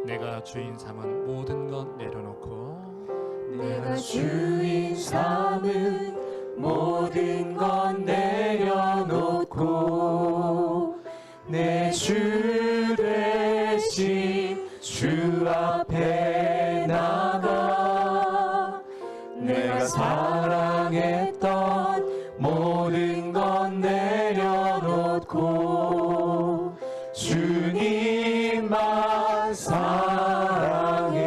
내가 주인 삼은 모든 것 내려놓고 내가 주인 삼은 모든 것 내려놓고 내 주 대신 주 앞에 나가 내가 사랑했던 모든 것 내려놓고 주님만 사랑해.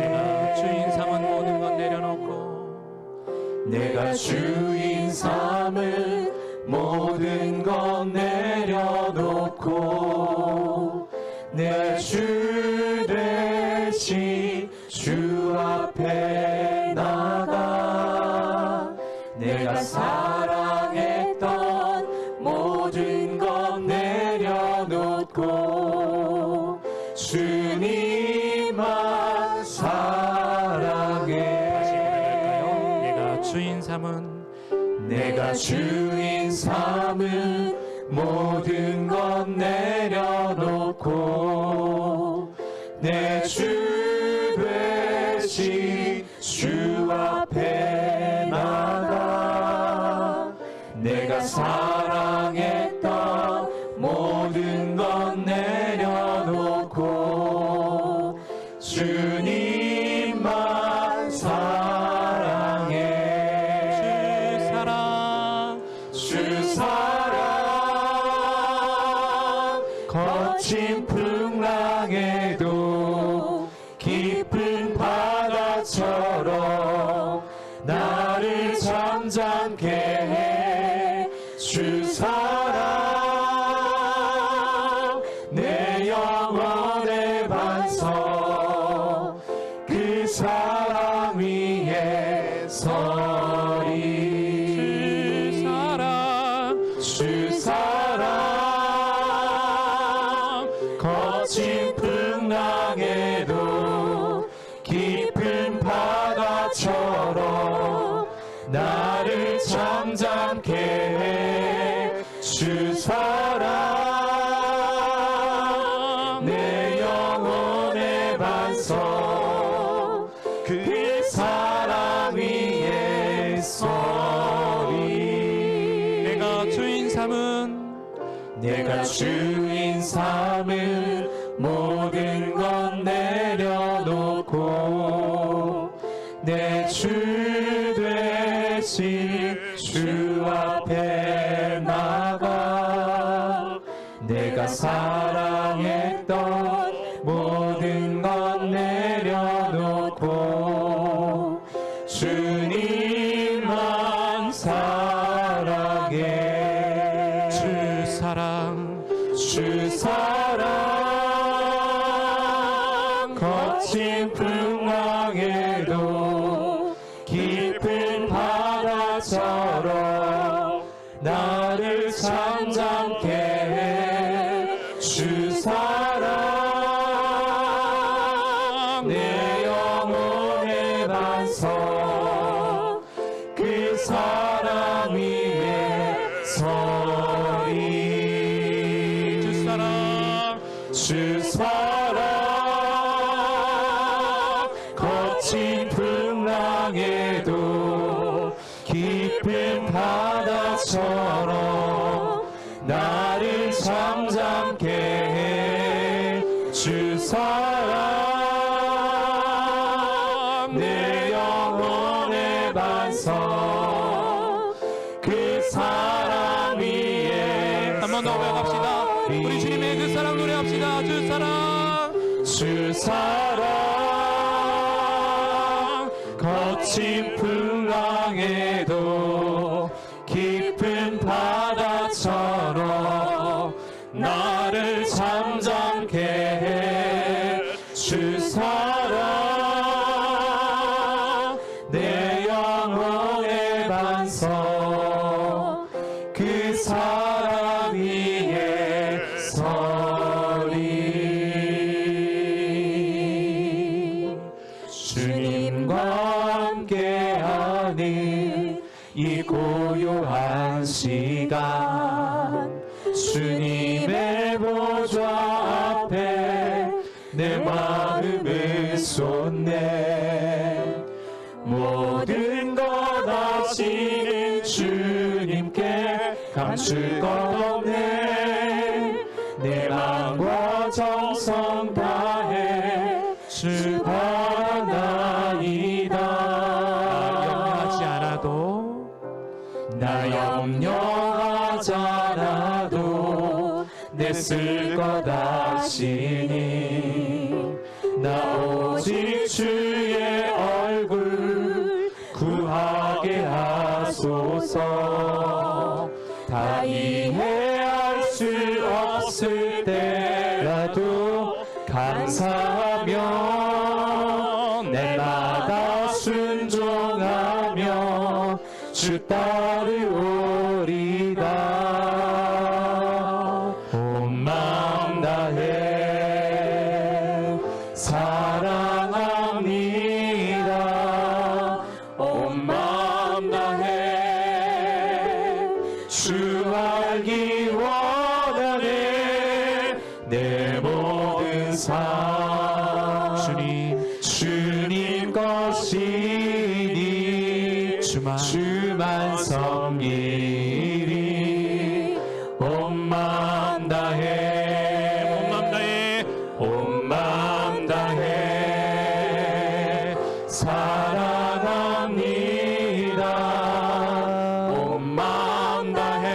주인 삼은 모든 것 내려놓고 내가 주인 삼은 모든 것 내려놓고 내 주 대신 주 앞에 나가 내가 사랑했던 모든 것 내려놓고 주님만 사랑해. 다시 부를까요? 내가 주인 삼은 내가 주인 삼은 모든 것 내려놓고 내 주 대신 주 앞에 나가 내가 사랑했던 모든 것 내려놓고 주님만 사랑해. 주 사랑 거친 풍랑에도 깊은 바다처럼 나를 잠잠케 해. 주 사랑 내 영혼의 반석 그 사랑 위에 서리. 주 사랑 거친 풍랑에도 깊은 바다처럼 나를 잠잠케 해. 주 사랑 내 영혼의 반석 그 사랑 위에 서리. 내가 주인 삼은 내가 주인 삼은 모든 것 내려놓고 내 주 대신 주 앞에 나가 내가 사랑했던 모든 것 내려놓고 주님만 사랑해. 주 사랑 거친 풍랑에도 깊은 바다처럼 나를 잠잠케 해. 주 사랑 내 영혼의 반석 그 사랑 위에 서리. 주 사랑 거친 풍랑에도 깊은 바다처럼 나를 잠잠케 해. 주 사랑 내 영혼의 반석 그 사랑 위에 한 번 더 고백합시다. 우리 주님의 그 사랑 노래합시다. 주 사랑 거친 풍랑에도 깊은 바다처럼 나를 잠잠케 해. 주 사랑 내 영혼의 반석 그 사랑 위에 서리. 주님과 함께하는 이 고요한 시간 주님의 보좌 앞에 내 마음을 쏟네. 모든 것 아시는 주님께 감출 것 없네. 내 마음과 정성 다해 주 바라나이다. 나 염려하지 않아도 내 쓸 것 아시니. 나 오직 주의 얼굴 구하게 하소서. 다 이해할 수 없을 때라도 감사하며 날마다 순종하며 주 따르오리다. 온 마음 다해 사랑합니다. 온 마음 다해 주 알기 원하네. 내 모든 삶 주님 것이니 주만 섬기리. 온 마음 다해 온 마음 다해 사랑합니다. 온 마음 다해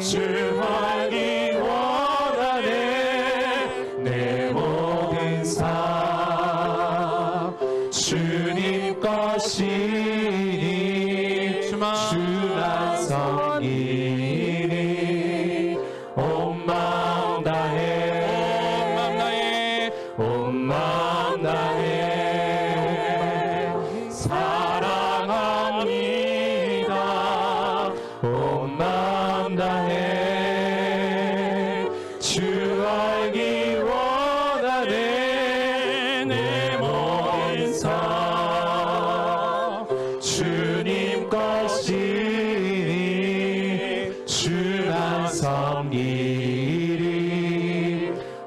주 알기 원하네. 내 모든 삶 주님 것이니 주만 섬기니. 온 마음 다해 온 마음 다해 사랑합니다. 온 마음 다해 주 알기 원하네. 내 모든 삶 주님 것이니 주만 섬기리.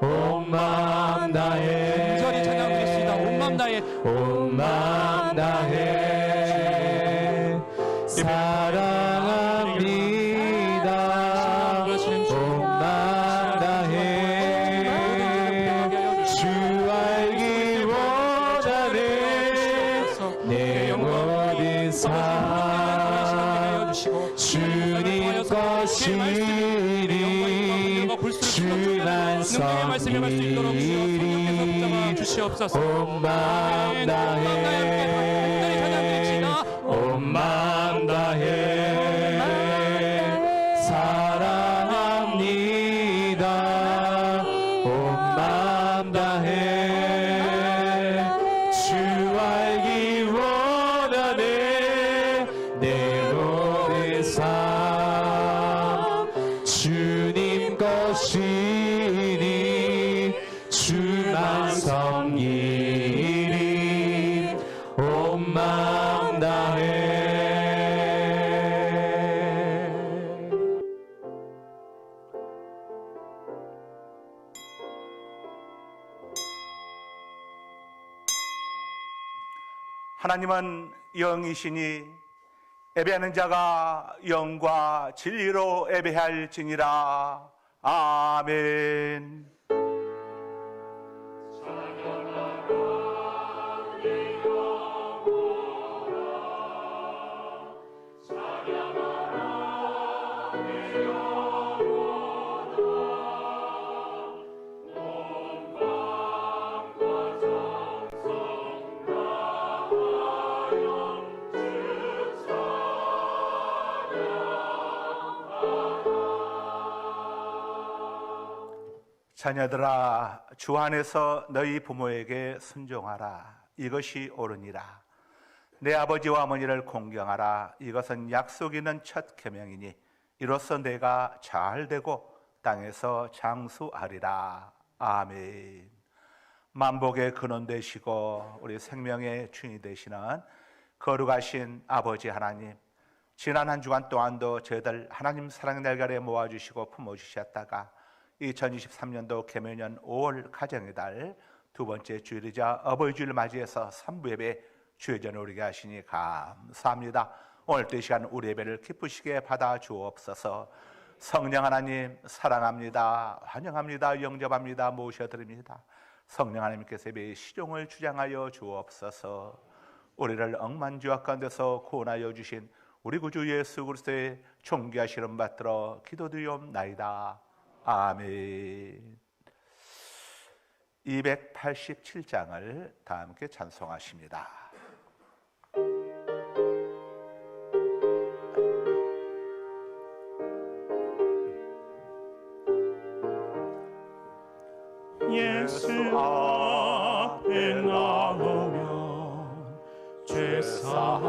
온 마음 다해 간절히 찬양드리겠습니다. 온 마음 다해 온 마음 다해 사랑합니다. 온 마음 다해 주 알기 원하네. 내 모든 삶 주님 것이니 주만 섬기리. 주시옵소서. 온 마음 다해 온 마음 다해 사랑합니다. 온 마음 다해 주 알기 원하네. 내 모든 삶 주님 것이니 주만 섬기리. 온 마음 다해 하나님은 영이시니 예배하는 자가 영과 진리로 예배할지니라. 아멘. 자녀들아, 주 안에서 너희 부모에게 순종하라. 이것이 옳으니라. 내 아버지와 어머니를 공경하라. 이것은 약속 있는 첫 계명이니 이로써 내가 잘되고 땅에서 장수하리라. 아멘. 만복의 근원 되시고 우리 생명의 주인이 되시는 거룩하신 아버지 하나님, 지난 한 주간 동안도 저희들 하나님 사랑의 날개에 모아주시고 품어주셨다가 2023년도 개묘년 5월 가정의 달 두 번째 주일이자 어버이 주일 맞이해서 3부 예배 주의 전에 오르게 하시니 감사합니다. 오늘도 이 시간 우리 예배를 기쁘시게 받아 주옵소서. 성령 하나님 사랑합니다. 환영합니다. 영접합니다. 모셔드립니다. 성령 하나님께서 예배의 시종을 주장하여 주옵소서. 우리를 억만지와 가운데서 구원하여 주신 우리 구주 예수 그리스도의 존귀하신 이름 받들어 기도드리옵나이다. 아멘. 287장을 다 함께 찬송하십니다. 예수 앞에 나오면 죄사함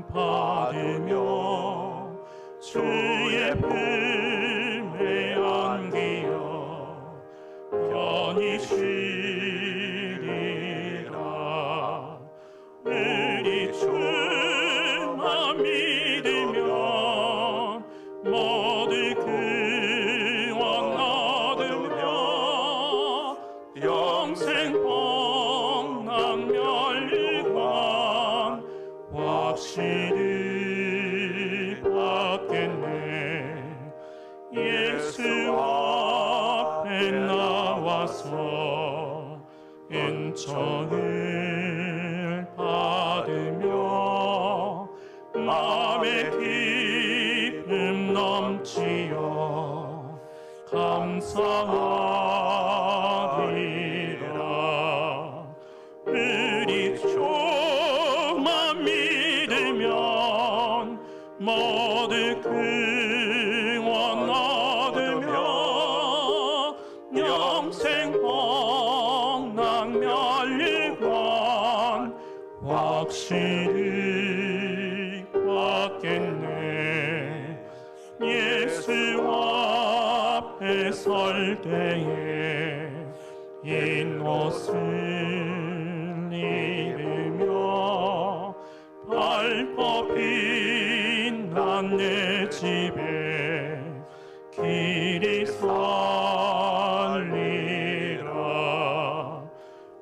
받으며 주의 품에 안기어 편히 쉬리라. 우리 주만 믿으면 모두 구원 얻으며 영생 복락멸류관 확실히 받겠네. 예수 앞에 나와서 은총을 받으며 마음의 기쁨 넘치어 감사하리라. 우리 주만 믿으면 모두 구원 얻으며 영생 복락멸류관 확실히 받겠네. 예수 앞에 설 때에 흰 옷을 입으며 밝고 빛난 내 집에 길이 살리라.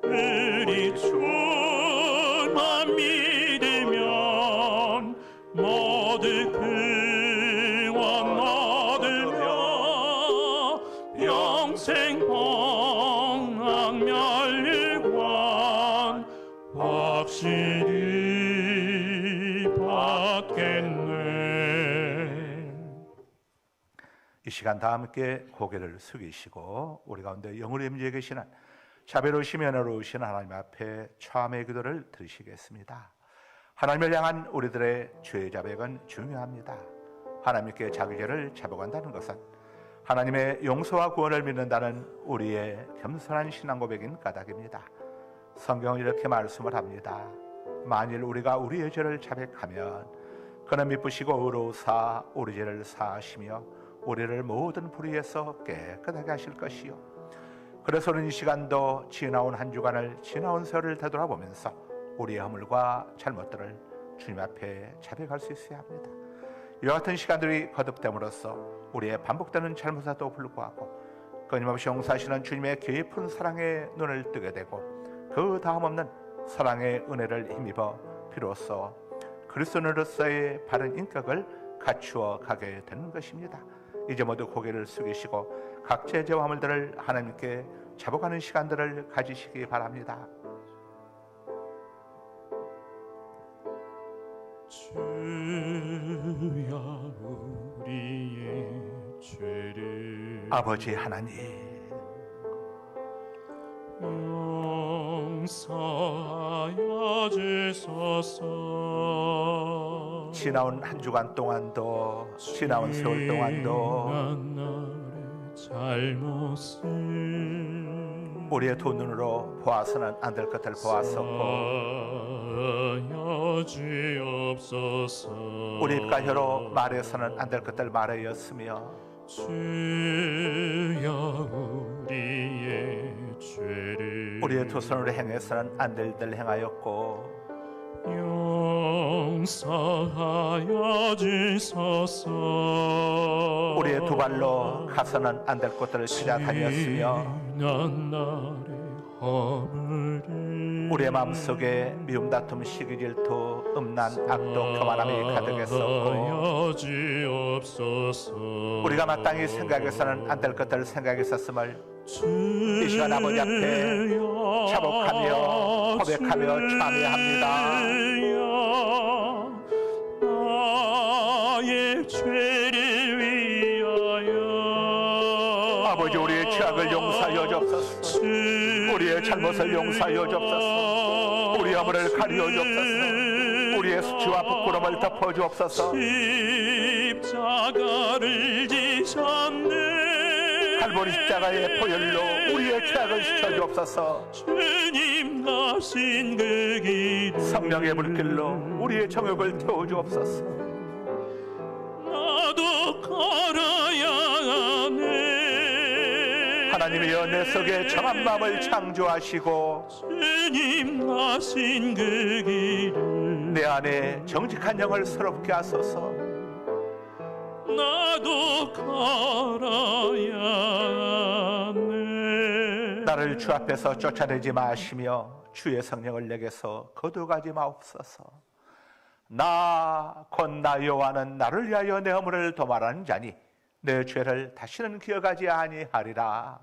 우리 주만 믿으면 모두 구원 얻으며 영생 복락멸류관 확실히 받겠네. 이 시간 다 함께 고개를 숙이시고 우리 가운데 영으로 임재해 계시는 자비로우시며 은혜로우신 하나님 앞에 처함의 기도를 드리시겠습니다. 하나님을 향한 우리들의 죄의 자백은 중요합니다. 하나님께 자기 죄를 자복한다는 것은 하나님의 용서와 구원을 믿는다는 우리의 겸손한 신앙 고백인 까닭입니다. 성경은 이렇게 말씀을 합니다. 만일 우리가 우리의 죄를 자백하면 그는 미쁘시고 의로우사 우리 죄를 사하시며 우리를 모든 불의에서 깨끗하게 하실 것이요. 그래서는 이 시간도 지나온 한 주간을 지나온 세월을 되돌아보면서 우리의 허물과 잘못들을 주님 앞에 자백할 수 있어야 합니다. 이와 같은 시간들이 거듭됨으로써 우리의 반복되는 잘못에도 불구하고 끊임없이 용서하시는 주님의 깊은 사랑에 눈을 뜨게 되고 그 다음 없는 사랑의 은혜를 힘입어 비로소 그리스도인으로서의 바른 인격을 갖추어 가게 되는 것입니다. 이제 모두 고개를 숙이시고 각자의 죄와 허물들을 하나님께 자복하는 시간들을 가지시기 바랍니다. 주야 우리의 죄를 아버지 하나님 용서하여 주소서. 지나온 한 주간 동안도 지나온 세월 동안도 우리의 두 눈으로 보아서는 안 될 것을 보았었고 우리 입과 혀로 말해서는 안 될 것들 말하였으며 주여 우리의 죄를 우리의 두 손으로 행해서는 안 될 일을 행하였고 용서하여 주소서. 우리의 두 발로 가서는 안 될 곳들을 찾아다녔으며 지난 날의 허물을 우리의 마음속에 미움, 다툼, 시기, 질투, 음란, 악독, 교만함이 가득했었고 하지옵소서. 우리가 마땅히 생각해서는 안 될 것들을 생각했었음을 이 시간 아버지 앞에 자복하며 고백하며 참여합니다. 나의 죄를 위하여 아버지, 우리의 죄악을 용서하여 주옵소서. 우리의 잘못을 용서하여 주옵소서. 우리의 허물을 가리워 주옵소서. 우리의 수치와 부끄러움을 덮어 주옵소서. 십자가를 지셨네. 갈보리 십자가의 보혈로 우리의 죄악을 씻어 주옵소서. 주님 가신 그 길 성령의 불길로 우리의 정욕을 태워 주옵소서. 나도 걸어야 하네. 하나님이여, 내 속에 정한 마음을 창조하시고 주님 가신 그 길을 내 안에 정직한 영을 새롭게 하소서. 나도 걸어야 하네. 나를 주 앞에서 쫓아내지 마시며 주의 성령을 내게서 거두가지 마옵소서. 나 곧 나 여호와는 나를 위하여 내 허물을 도말하는 자니 내 죄를 다시는 기억하지 아니하리라.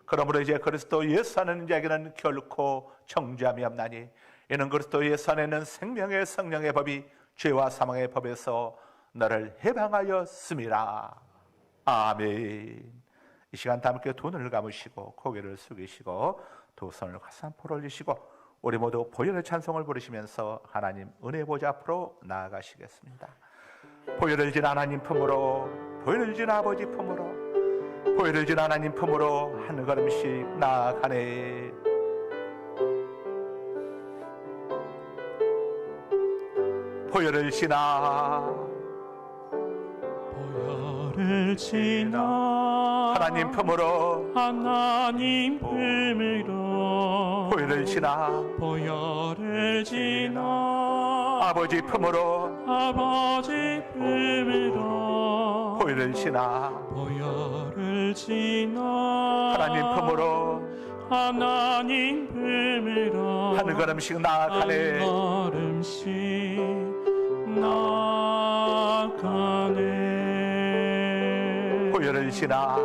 그러므로 이제 그리스도 예수 안에 자에게는 결코 정죄함이 없나니 이는 그리스도 예수 안에 있는 생명의 성령의 법이 죄와 사망의 법에서 너를 해방하였음이라. 아멘. 이 시간 다 함께 두 눈을 감으시고 고개를 숙이시고 두 손을 가슴 앞으로 올리시고 우리 모두 보혈의 찬송을 부르시면서 하나님 은혜 보좌 앞으로 나아가시겠습니다. 보혈을 진 하나님 품으로, 보혈을 진 아버지 품으로, 보혈을 진 하나님 품으로 한 걸음씩 나아가네. 보혈을 지나, 보혈을 지나 하나님 품으로, 하나님 품으로 보혈을 지나 보혈을 지나 아버지 품으로, 아버지 품으로 보혈을 지나 보혈을 지나 하나님 품으로 하나님 품으로 한 걸음씩 나아가네. 한 걸음씩 나아가네. 보혈을 지나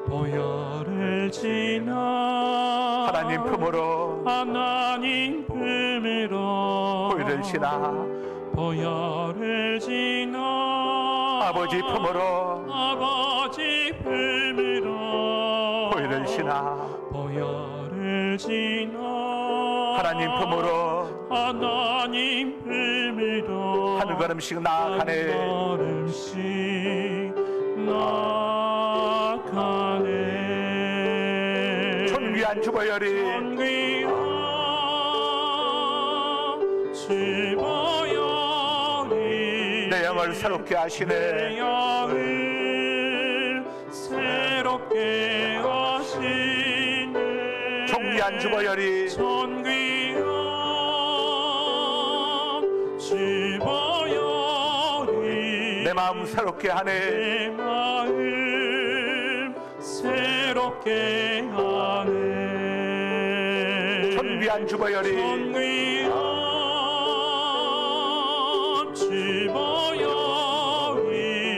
보혈을 지나 하나님 품으로, 하나님 품으로 보혈을 지나 보혈을 지나 아버지 품으로, 아버지 품으로 보혈을 지나 보혈을 지나 하나님 품으로 하나님 품으로 한 걸음씩 나아가네. 한 걸음씩 나아가네. 존귀한 주보혈이 존귀한 주보혈이 내 영을 새롭게 내 하시네. 영을 새롭게 하시네. 존귀한 주보혈이 존귀한 주보혈이 내 마음 새롭게 하네. 내 마음 새롭게 하네. 존귀한 주보혈이 존귀한 주보혈이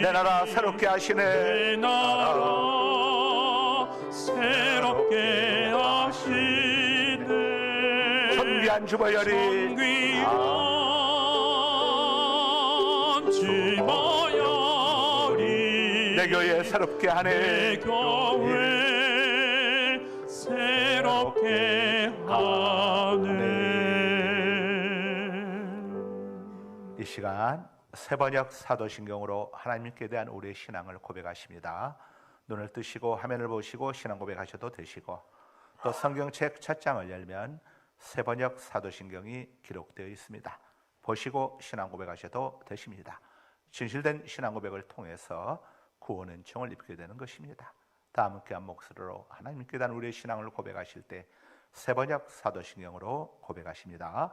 내 나라 새롭게 하시네. 내 나라 새롭게 하시네. 존귀한 주보혈이 존귀한 주보혈이 내 교회 새롭게 내 하네. 교회 새롭게 하네. 이 시간 세번역 사도신경으로 하나님께 대한 우리의 신앙을 고백하십니다. 눈을 뜨시고 화면을 보시고 신앙 고백하셔도 되시고 또 성경책 첫 장을 열면 세번역 사도신경이 기록되어 있습니다. 보시고 신앙 고백하셔도 되십니다. 진실된 신앙 고백을 통해서 구원 은총을 입게 되는 것입니다. 다음 함께 한 목소리로 하나님께 대한 우리의 신앙을 고백하실 때 세번역 사도신경으로 고백하십니다.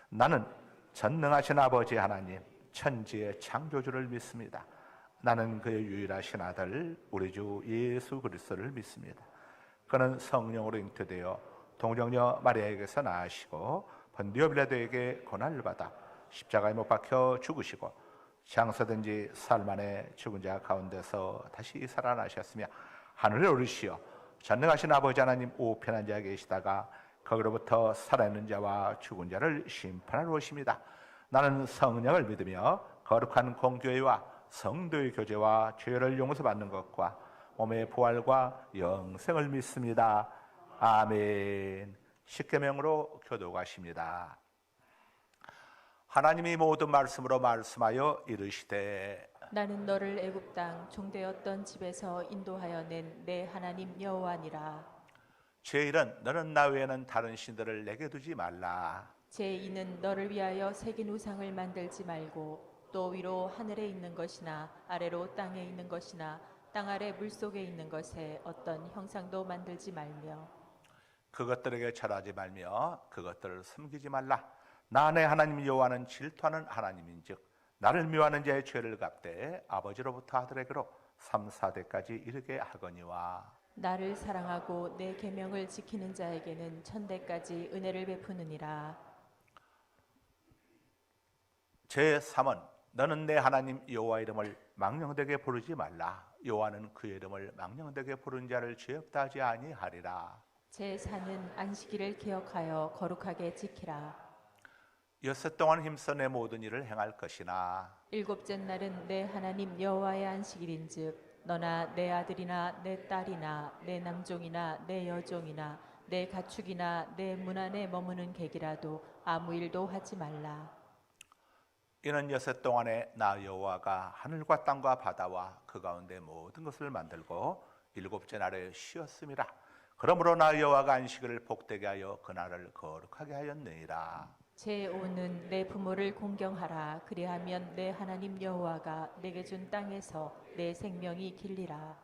나는 전능하신 아버지 하나님 천지의 창조주를 믿습니다. 나는 그의 유일하신 아들 우리 주 예수 그리스도를 믿습니다. 그는 성령으로 잉태되어 동정녀 마리아에게서 나으시고 본디오 빌라도에게 고난을 받아 십자가에 못 박혀 죽으시고 장사든지 사흘 만에 죽은 자 가운데서 다시 살아나셨으며 하늘에 오르시어 전능하신 아버지 하나님 우편한 자에 계시다가 거기로부터 살아있는 자와 죽은 자를 심판하러 오십니다. 나는 성령을 믿으며 거룩한 공교회와 성도의 교제와 죄를 용서받는 것과 몸의 부활과 영생을 믿습니다. 아멘. 십계명으로 교도하십니다. 하나님이 모든 말씀으로 말씀하여 이르시되 나는 너를 애굽 땅 종되었던 집에서 인도하여 낸 내 하나님 여호와니라. 제1은 너는 나 외에는 다른 신들을 내게 두지 말라. 제2는 너를 위하여 새긴 우상을 만들지 말고 또 위로 하늘에 있는 것이나 아래로 땅에 있는 것이나 땅 아래 물속에 있는 것에 어떤 형상도 만들지 말며 그것들에게 절하지 말며 그것들을 섬기지 말라. 나 내 하나님 여호와는 질투하는 하나님인즉 나를 미워하는 자의 죄를 갚되 아버지로부터 아들에게로 3, 4대까지 이르게 하거니와 나를 사랑하고 내 계명을 지키는 자에게는 천대까지 은혜를 베푸느니라. 제3은 너는 내 하나님 여호와 이름을 망령되게 부르지 말라. 여호와는 그의 이름을 망령되게 부른 자를 죄 없다 하지 아니하리라. 제4는 안식일을 기억하여 거룩하게 지키라. 엿새 동안 힘써 내 모든 일을 행할 것이나 일곱째 날은 내 하나님 여호와의 안식일인즉 너나 내 아들이나 내 딸이나 내 남종이나 내 여종이나 내 가축이나 내 문 안에 머무는 객이라도 아무 일도 하지 말라. 이는 엿새 동안에 나 여호와가 하늘과 땅과 바다와 그 가운데 모든 것을 만들고 일곱째 날에 쉬었음이라. 그러므로 나 여호와가 안식일을 복되게 하여 그날을 거룩하게 하였느니라. 제5는 내 부모를 공경하라. 그리하면 내 하나님 여호와가 내게 준 땅에서 내 생명이 길리라.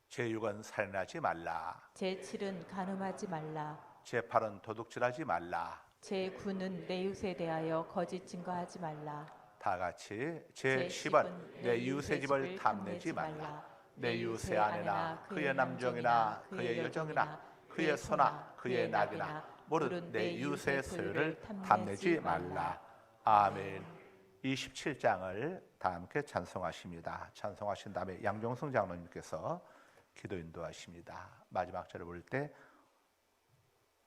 제6은 살인하지 말라. 제7은 간음하지 말라. 제8은 도둑질하지 말라. 제9는 내 이웃에 대하여 거짓 증거하지 말라. 다 같이 제10은 내 이웃의 집을 탐내지 말라. 내 이웃의 아내나 그의 남종이나 그의 여종이나 그의 소나 그의 낙이나 모든 내 이웃의 소유를 탐내지 말라. 아멘. 27장을 다 함께 찬송하십니다. 찬송하신 다음에 양종성 장로님께서 기도 인도하십니다. 마지막 절을 볼 때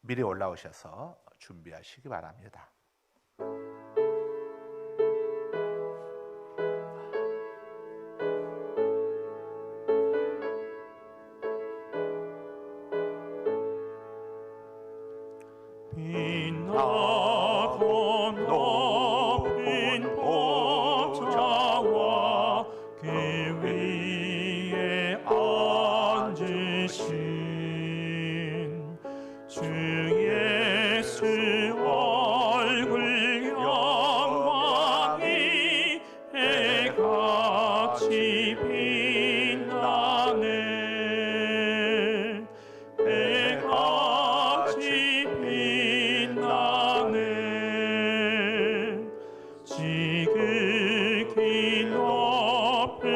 미리 올라오셔서 준비하시기 바랍니다. 빛나고 높은 보좌와 그 위에 앉으신 주 예수 얼굴 영광이 해같이 빛나네. 해같이 빛나네. 지극히 높은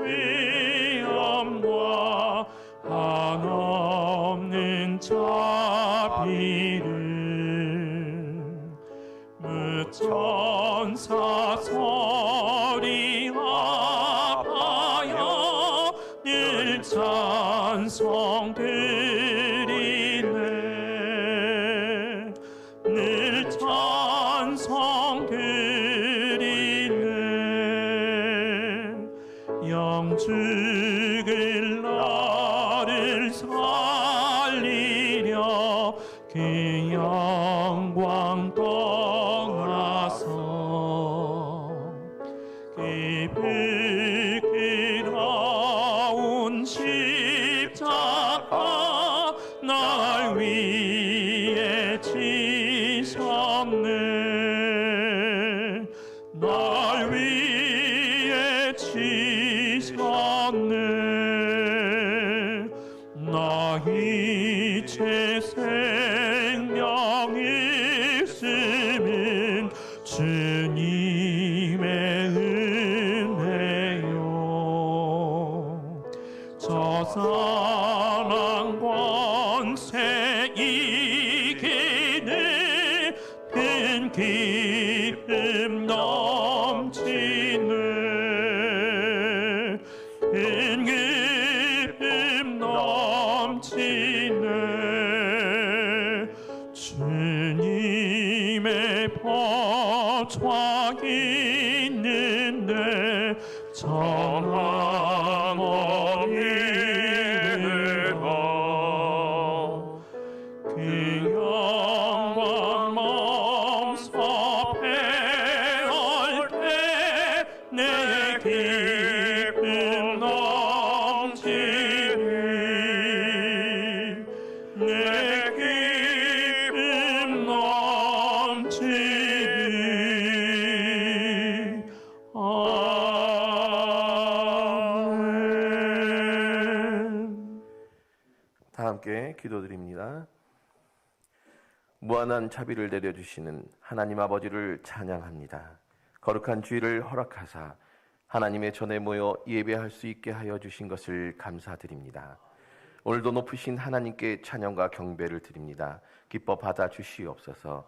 위엄과 한없는 자비를 무천사 소리 합하여 늘 찬송 드리네. 늘 찬송 드리네. 영죽을 나를 살리려 그 영광 떠나서 그 부끄러운 십자가 날 위해 지셨네. 날 위해 지셨네. 나 이제 생명 있음은 주님의 은혜요. 저 사랑 권세 이길 넘치네 주님의 보좌 있는데 정한 어린이가 그 영광 몸소 배울 때 내 기쁨 넘치니 내 기쁨 넘치니 아멘. 다 함께 기도드립니다. 무한한 자비를 내려주시는 하나님 아버지를 찬양합니다. 거룩한 주일을 허락하사 하나님의 전에 모여 예배할 수 있게 하여 주신 것을 감사드립니다. 오늘도 높으신 하나님께 찬양과 경배를 드립니다. 기뻐 받아 주시옵소서.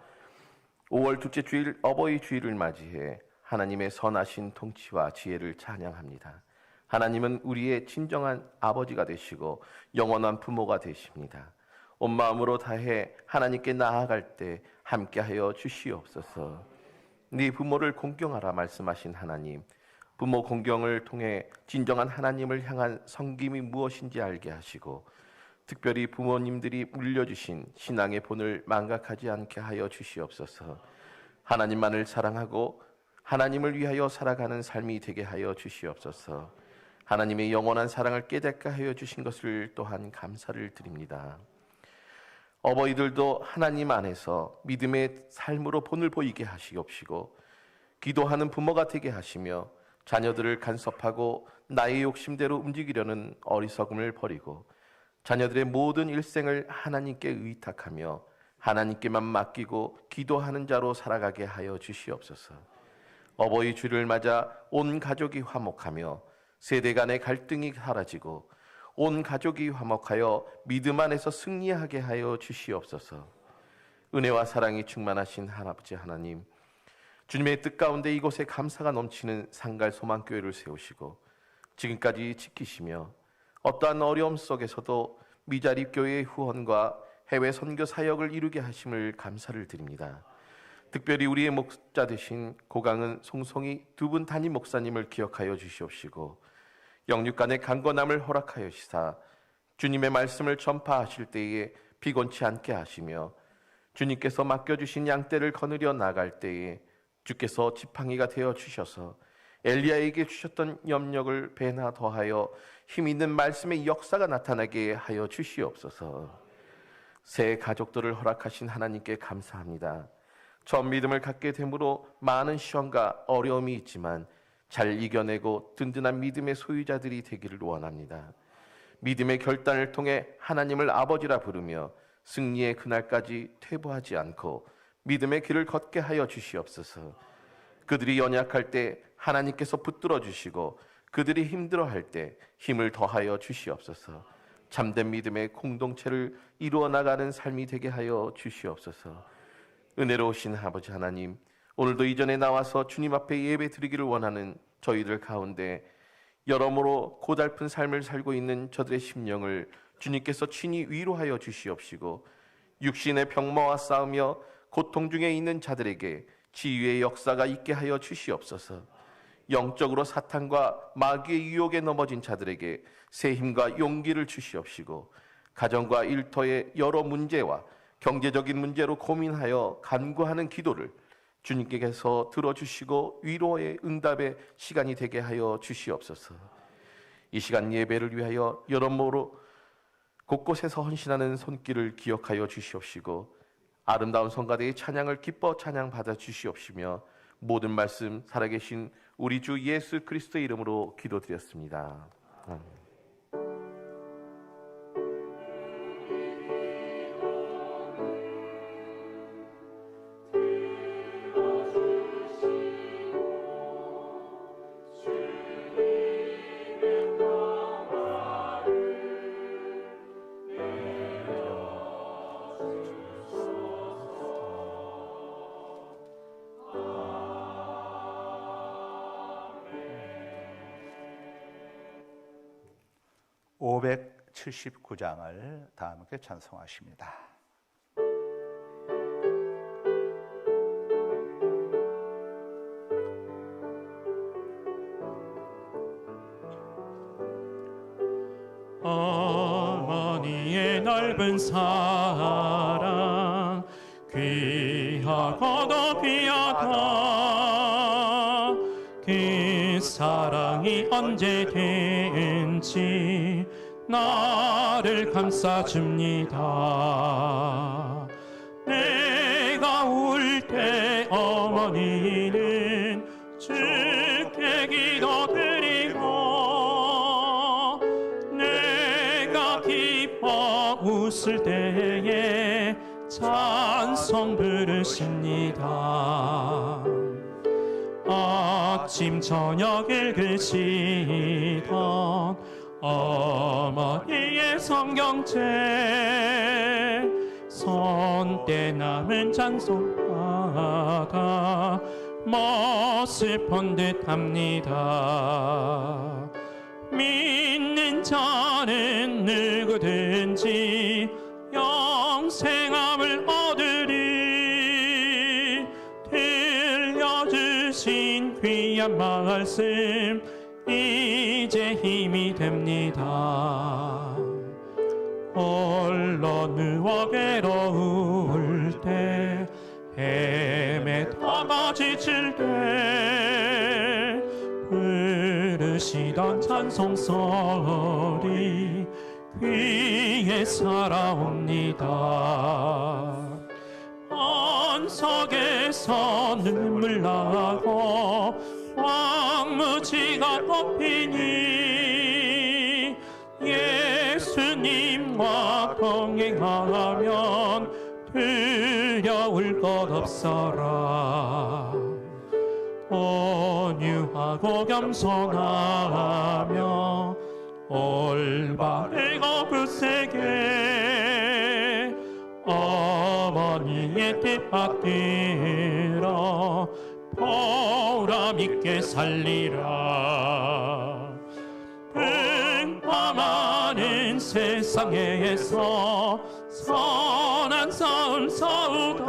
5월 둘째 주일 어버이 주일을 맞이해 하나님의 선하신 통치와 지혜를 찬양합니다. 하나님은 우리의 진정한 아버지가 되시고 영원한 부모가 되십니다. 온 마음으로 다해 하나님께 나아갈 때 함께하여 주시옵소서. 네 부모를 공경하라 말씀하신 하나님, 부모 공경을 통해 진정한 하나님을 향한 섬김이 무엇인지 알게 하시고 특별히 부모님들이 물려주신 신앙의 본을 망각하지 않게 하여 주시옵소서. 하나님만을 사랑하고 하나님을 위하여 살아가는 삶이 되게 하여 주시옵소서. 하나님의 영원한 사랑을 깨닫게 하여 주신 것을 또한 감사를 드립니다. 어버이들도 하나님 안에서 믿음의 삶으로 본을 보이게 하시옵시고 기도하는 부모가 되게 하시며 자녀들을 간섭하고 나의 욕심대로 움직이려는 어리석음을 버리고 자녀들의 모든 일생을 하나님께 의탁하며 하나님께만 맡기고 기도하는 자로 살아가게 하여 주시옵소서. 어버이 주를 맞아 온 가족이 화목하며 세대 간의 갈등이 사라지고 온 가족이 화목하여 믿음 안에서 승리하게 하여 주시옵소서. 은혜와 사랑이 충만하신 아버지 하나님, 주님의 뜻 가운데 이곳에 감사가 넘치는 상갈 소망교회를 세우시고 지금까지 지키시며 어떠한 어려움 속에서도 미자립 교회의 후원과 해외 선교 사역을 이루게 하심을 감사를 드립니다. 특별히 우리의 목자 되신 고강은 송송이 두 분 담임 목사님을 기억하여 주시옵시고 영육간의 강건함을 허락하여 시사 주님의 말씀을 전파하실 때에 피곤치 않게 하시며 주님께서 맡겨주신 양떼를 거느려 나갈 때에 주께서 지팡이가 되어 주셔서 엘리야에게 주셨던 염력을 배나 더하여 힘 있는 말씀의 역사가 나타나게 하여 주시옵소서. 새 가족들을 허락하신 하나님께 감사합니다. 전 믿음을 갖게 되므로 많은 시험과 어려움이 있지만 잘 이겨내고 든든한 믿음의 소유자들이 되기를 원합니다. 믿음의 결단을 통해 하나님을 아버지라 부르며 승리의 그날까지 퇴보하지 않고 믿음의 길을 걷게 하여 주시옵소서. 그들이 연약할 때 하나님께서 붙들어 주시고 그들이 힘들어할 때 힘을 더하여 주시옵소서. 참된 믿음의 공동체를 이루어 나가는 삶이 되게 하여 주시옵소서. 은혜로우신 아버지 하나님, 오늘도 이전에 나와서 주님 앞에 예배 드리기를 원하는 저희들 가운데 여러모로 고달픈 삶을 살고 있는 저들의 심령을 주님께서 친히 위로하여 주시옵시고 육신의 병마와 싸우며 고통 중에 있는 자들에게 치유의 역사가 있게 하여 주시옵소서. 영적으로 사탄과 마귀의 유혹에 넘어진 자들에게 새 힘과 용기를 주시옵시고 가정과 일터의 여러 문제와 경제적인 문제로 고민하여 간구하는 기도를 주님께서 들어주시고 위로의 응답의 시간이 되게 하여 주시옵소서. 이 시간 예배를 위하여 여러모로 곳곳에서 헌신하는 손길을 기억하여 주시옵시고 아름다운 성가대의 찬양을 기뻐 찬양 받아 주시옵시며 모든 말씀 살아계신 우리 주 예수 그리스도의 이름으로 기도드렸습니다. 아멘. 79장을 다 함께 찬송하십니다. 어머니의 넓은 사랑 귀하고도 귀하다. 그 사랑이 언제든지 나를 감싸줍니다. 내가 울 때 어머니는 주께 기도드리고, 내가 기뻐 웃을 때에 찬송 부르십니다. 아침 저녁 읽으시던 어머니의 성경책 손때 남은 찬송가가 모습본 듯합니다. 믿는 자는 누구든지 영생함을 얻으리. 들려주신 귀한 말씀 이제 힘이 됩니다. 홀로 누워 괴로울 때, 헤매다가 지칠 때 부르시던 찬송소리 귀에 살아옵니다. 안석에서 눈물 나고 황무지가 덮이니 예수님과 동행하면 두려울 것 없어라. 온유하고 겸손하며 올바르고 굳세게 어머니의 뜻 받들어 보람 있게 살리라. 풍파많은 세상에서 선한 싸움 싸우다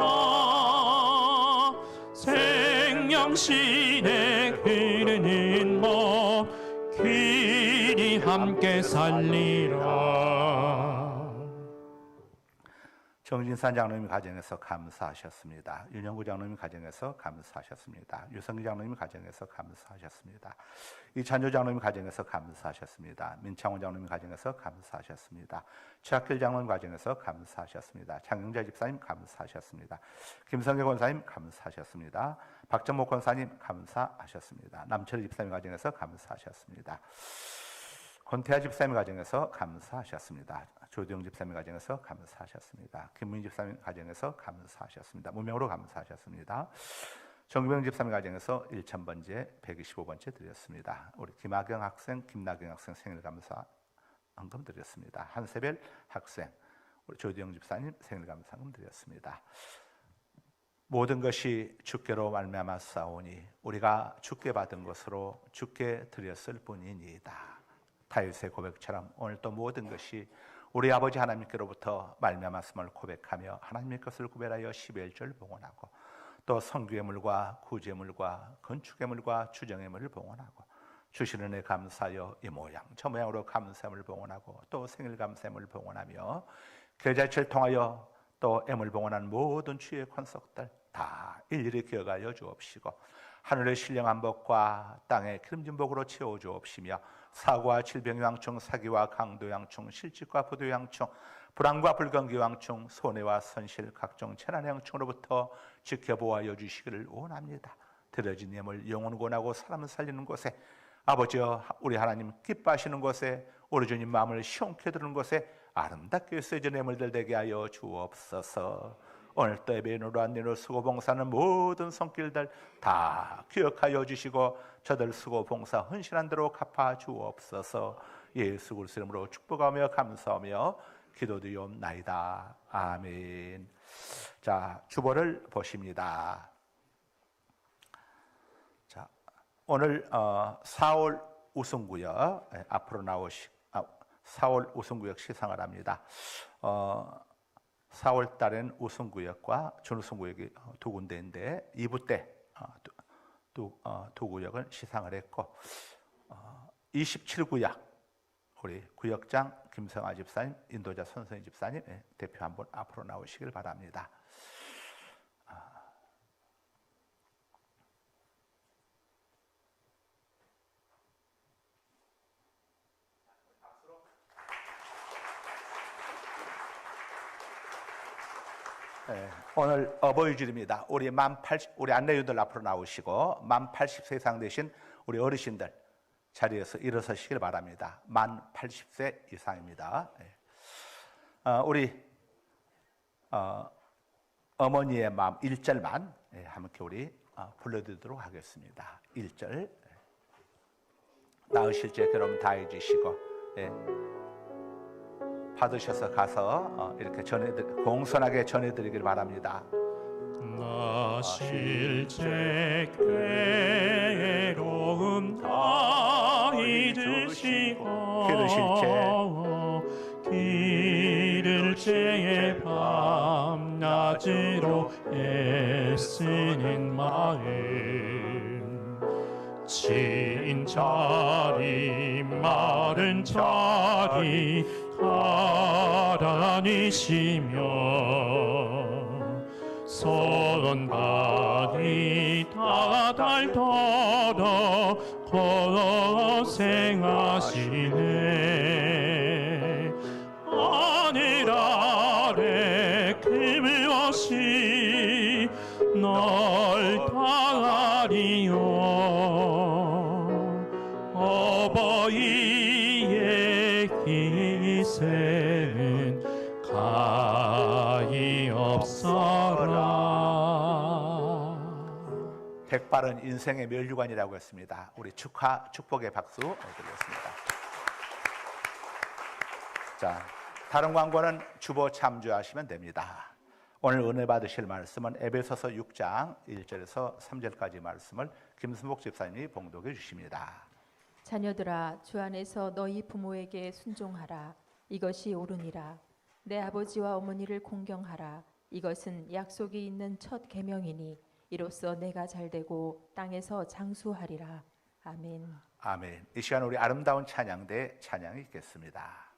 생명신에 흐르는 목 길이 함께 살리라. 정진산 장로님 가정에서 감사하셨습니다. 윤영구 장로님 가정에서 감사하셨습니다. 유성기 장로님 가정에서 감사하셨습니다. 이찬조 장로님 가정에서 감사하셨습니다. 민창원 장로님 가정에서 감사하셨습니다. 최학길 장로님 가정에서 감사하셨습니다. 장영자 집사님 감사하셨습니다. 김성계 권사님 감사하셨습니다. 박정목 권사님 감사하셨습니다. 남철희 집사님 가정에서 감사하셨습니다. 권태하 집사님 가정에서 감사하셨습니다. 조대영 집사님 가정에서 감사하셨습니다. 김문희 집사님 가정에서 감사하셨습니다. 무명으로 감사하셨습니다. 정규병 집사님 가정에서 1000번째 125번째 드렸습니다. 우리 김하경 학생, 김나경 학생 생일 감사헌금 드렸습니다. 한세별 학생, 우리 조대영 집사님 생일 감사헌금 드렸습니다. 모든 것이 주께로 말미암아 싸우니 우리가 주께 받은 것으로 주께 드렸을 뿐이니이다. 다윗의 고백처럼 오늘 또 모든 것이 우리 아버지 하나님께로부터 말미암았음을 고백하며 하나님의 것을 구별하여 11절 봉헌하고, 또 성규예물과 구제물과 건축예물과 주정예물을 봉헌하고, 주시는 애 감사하여 이 모양 저 모양으로 감사함을 봉헌하고, 또 생일 감사함을 봉헌하며 계좌이체를 통하여 또 애물 봉헌한 모든 주의 권속들 다 일일이 기억하여 주옵시고, 하늘의 신령한 복과 땅의 기름진 복으로 채워 주옵시며, 사고와 질병양충, 사기와 강도양충, 실직과 부도양충, 불안과 불건기양충, 손해와 손실, 각종 재난양충으로부터 지켜보아여 주시기를 원합니다. 드려진 예물 영혼 구원하고 사람을 살리는 곳에, 아버지여 우리 하나님 기뻐하시는 곳에, 우리 주님 마음을 시원케 드는 곳에 아름답게 쓰여진 예물들 되게 하여 주옵소서. 오늘 또 예배에 노래한 일로 수고 봉사하는 모든 손길들 다 기억하여 주시고, 저들 수고 봉사 헌신한 대로 갚아 주옵소서. 예수 그리스도 이름으로 축복하며 감사하며 기도드리옵나이다. 아멘. 자, 주보를 보십니다. 오늘 4월 우승구역 앞으로 나오시 4월 우승구역 시상을 합니다. 4월 달에는 우승구역과 준우승구역이 두 군데인데 2부 때 두 구역을 시상을 했고 27구역 우리 구역장 김성아 집사님, 인도자 손선희 집사님 대표 한번 앞으로 나오시길 바랍니다. 오늘 어버이주일입니다. 우리 우리 안내위원들 앞으로 나오시고 만 80세 이상 되신 우리 어르신들 자리에서 일어서시길 바랍니다. 만 80세 이상입니다. 우리 어머니의 마음 1절만 함께 우리 불러드리도록 하겠습니다. 1절 낳으실 때 그럼 다 해주시고 받으셔서 가서 이렇게 공손하게 전해드리길 바랍니다. 나실 제 괴로움 다 잊으시고 기를 제의 밤낮으로 애쓰는 마음 진 자리 마른 자리 하나니시며 손발이 다달더러 고생하시네 하늘 아래 금없이 널 당하리요 어버이의 기세는 가히 없어라. 백발은 인생의 멸류관이라고 했습니다. 우리 축복의 박수 드리겠습니다. 자, 다른 광고는 주보 참조하시면 됩니다. 오늘 은혜 받으실 말씀은 에베소서 6장 1절에서 3절까지 말씀을 김순복 집사님이 봉독해 주십니다. 자녀들아 주 안에서 너희 부모에게 순종하라. 이것이 옳으니라. 내 아버지와 어머니를 공경하라. 이것은 약속이 있는 첫 계명이니 이로써 내가 잘되고 땅에서 장수하리라. 아멘. 아멘. 이 시간 우리 아름다운 찬양대 찬양이 있겠습니다.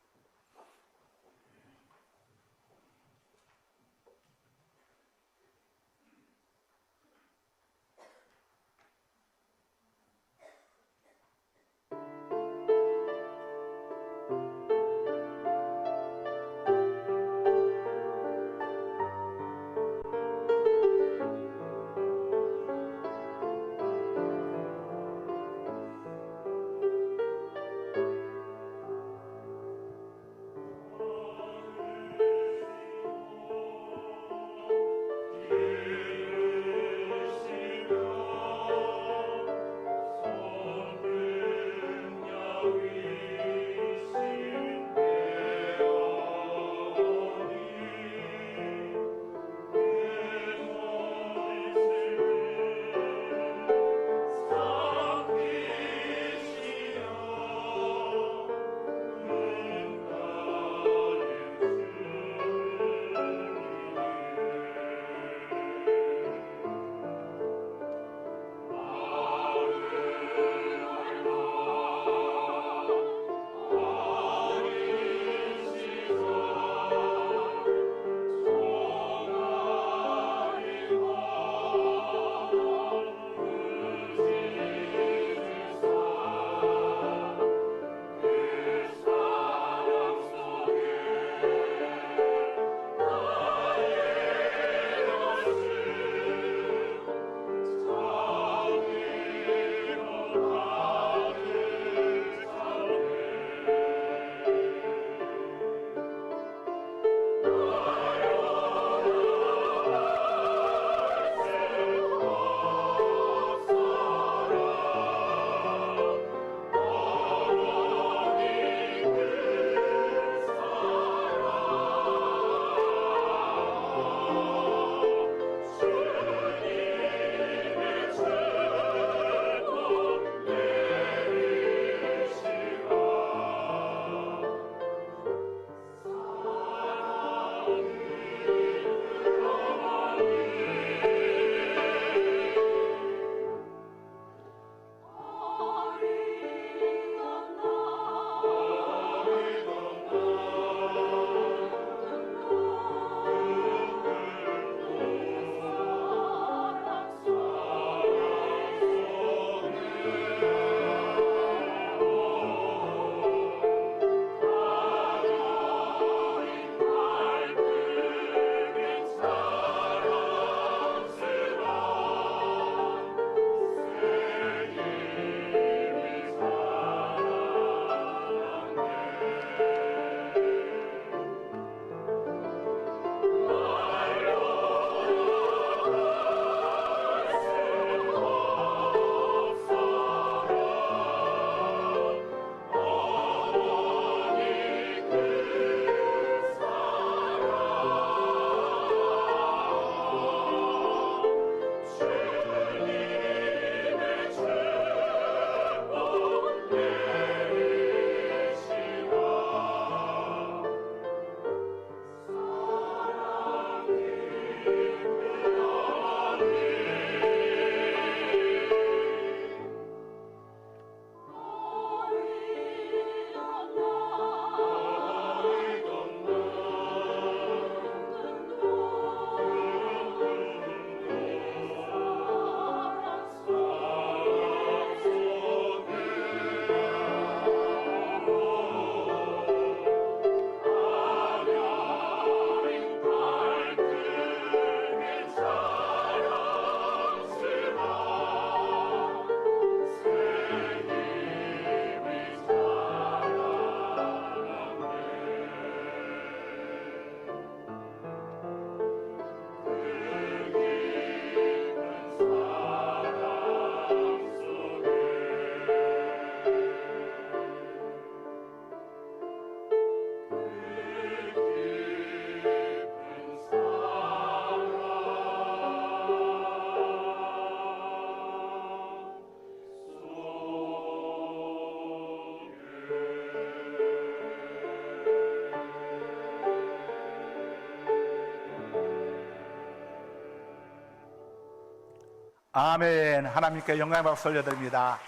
아멘. 하나님께 영광의 박수 올려드립니다.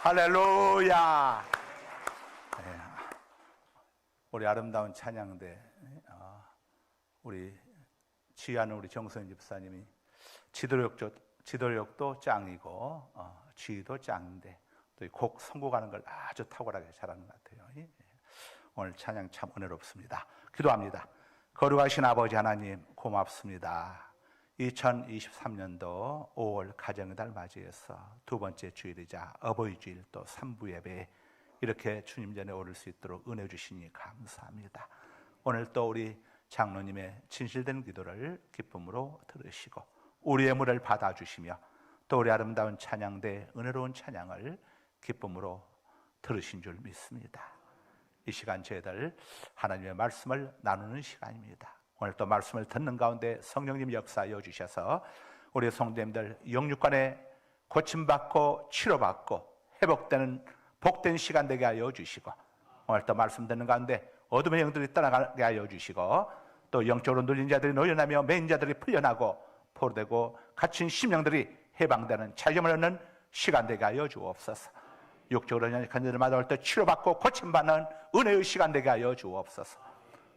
할렐루야. 네. 우리 아름다운 찬양대, 우리 지휘하는 우리 정선 집사님이 지도력도 짱이고 지휘도 짱인데 또 곡 선곡하는 걸 아주 탁월하게 잘하는 것 같아요. 오늘 찬양 참 은혜롭습니다. 기도합니다. 거룩하신 아버지 하나님 고맙습니다. 2023년도 5월 가정의 달 맞이해서 두 번째 주일이자 어버이 주일 또 3부 예배 이렇게 주님 전에 오를 수 있도록 은혜 주시니 감사합니다. 오늘 또 우리 장로님의 진실된 기도를 기쁨으로 들으시고 우리의 물을 받아주시며 또 우리 아름다운 찬양대 은혜로운 찬양을 기쁨으로 들으신 줄 믿습니다. 이 시간 저희들 하나님의 말씀을 나누는 시간입니다. 오늘 또 말씀을 듣는 가운데 성령님 역사하여 주셔서 우리 성도님들 영육간에 고침받고 치료받고 회복되는 복된 시간 되게 하여 주시고 오늘 또 말씀 듣는 가운데 어둠의 영들이 떠나가게 하여 주시고 또 영적으로 눌린 자들이 노련하며 매인 자들이 풀려나고 포로되고 갇힌 심령들이 해방되는 자유를 얻는 시간 되게 하여 주옵소서. 육적으로 연약한 자들마다 올 때 치료받고 고침받는 은혜의 시간 되게 하여 주옵소서.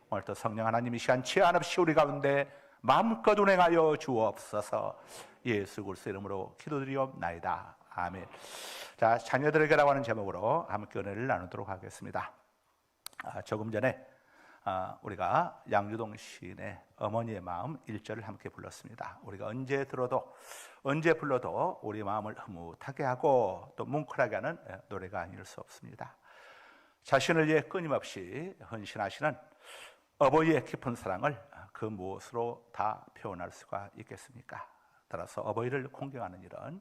오늘 또 성령 하나님 이 시간 제한 없이 우리 가운데 마음껏 운행하여 주옵소서. 예수 그리스도 이름으로 기도드리옵나이다. 아멘. 자, 자녀들에게라고 하는 제목으로 함께 은혜를 나누도록 하겠습니다. 조금 전에 우리가 양주동 시인의 어머니의 마음 1절을 함께 불렀습니다. 우리가 언제 불러도 우리 마음을 흐뭇하게 하고 또 뭉클하게 하는 노래가 아닐 수 없습니다. 자신을 위해 끊임없이 헌신하시는 어버이의 깊은 사랑을 그 무엇으로 다 표현할 수가 있겠습니까? 따라서 어버이를 공경하는 일은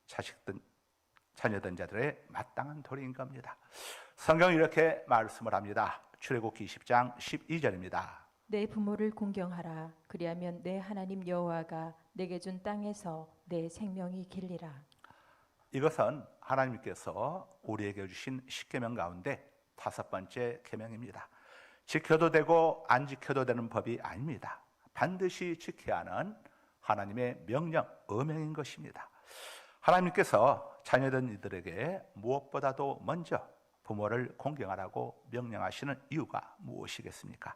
자식든 자녀든 자들의 마땅한 도리인 겁니다. 성경이 이렇게 말씀을 합니다. 출애굽기 20장 12절입니다. 내 부모를 공경하라. 그리하면 내 하나님 여호와가 내게 준 땅에서 내 생명이 길리라. 이것은 하나님께서 우리에게 주신 10계명 가운데 5번째 계명입니다. 지켜도 되고 안 지켜도 되는 법이 아닙니다. 반드시 지켜야 하는 하나님의 명령, 어명인 것입니다. 하나님께서 자녀된 이들에게 무엇보다도 먼저 부모를 공경하라고 명령하시는 이유가 무엇이겠습니까?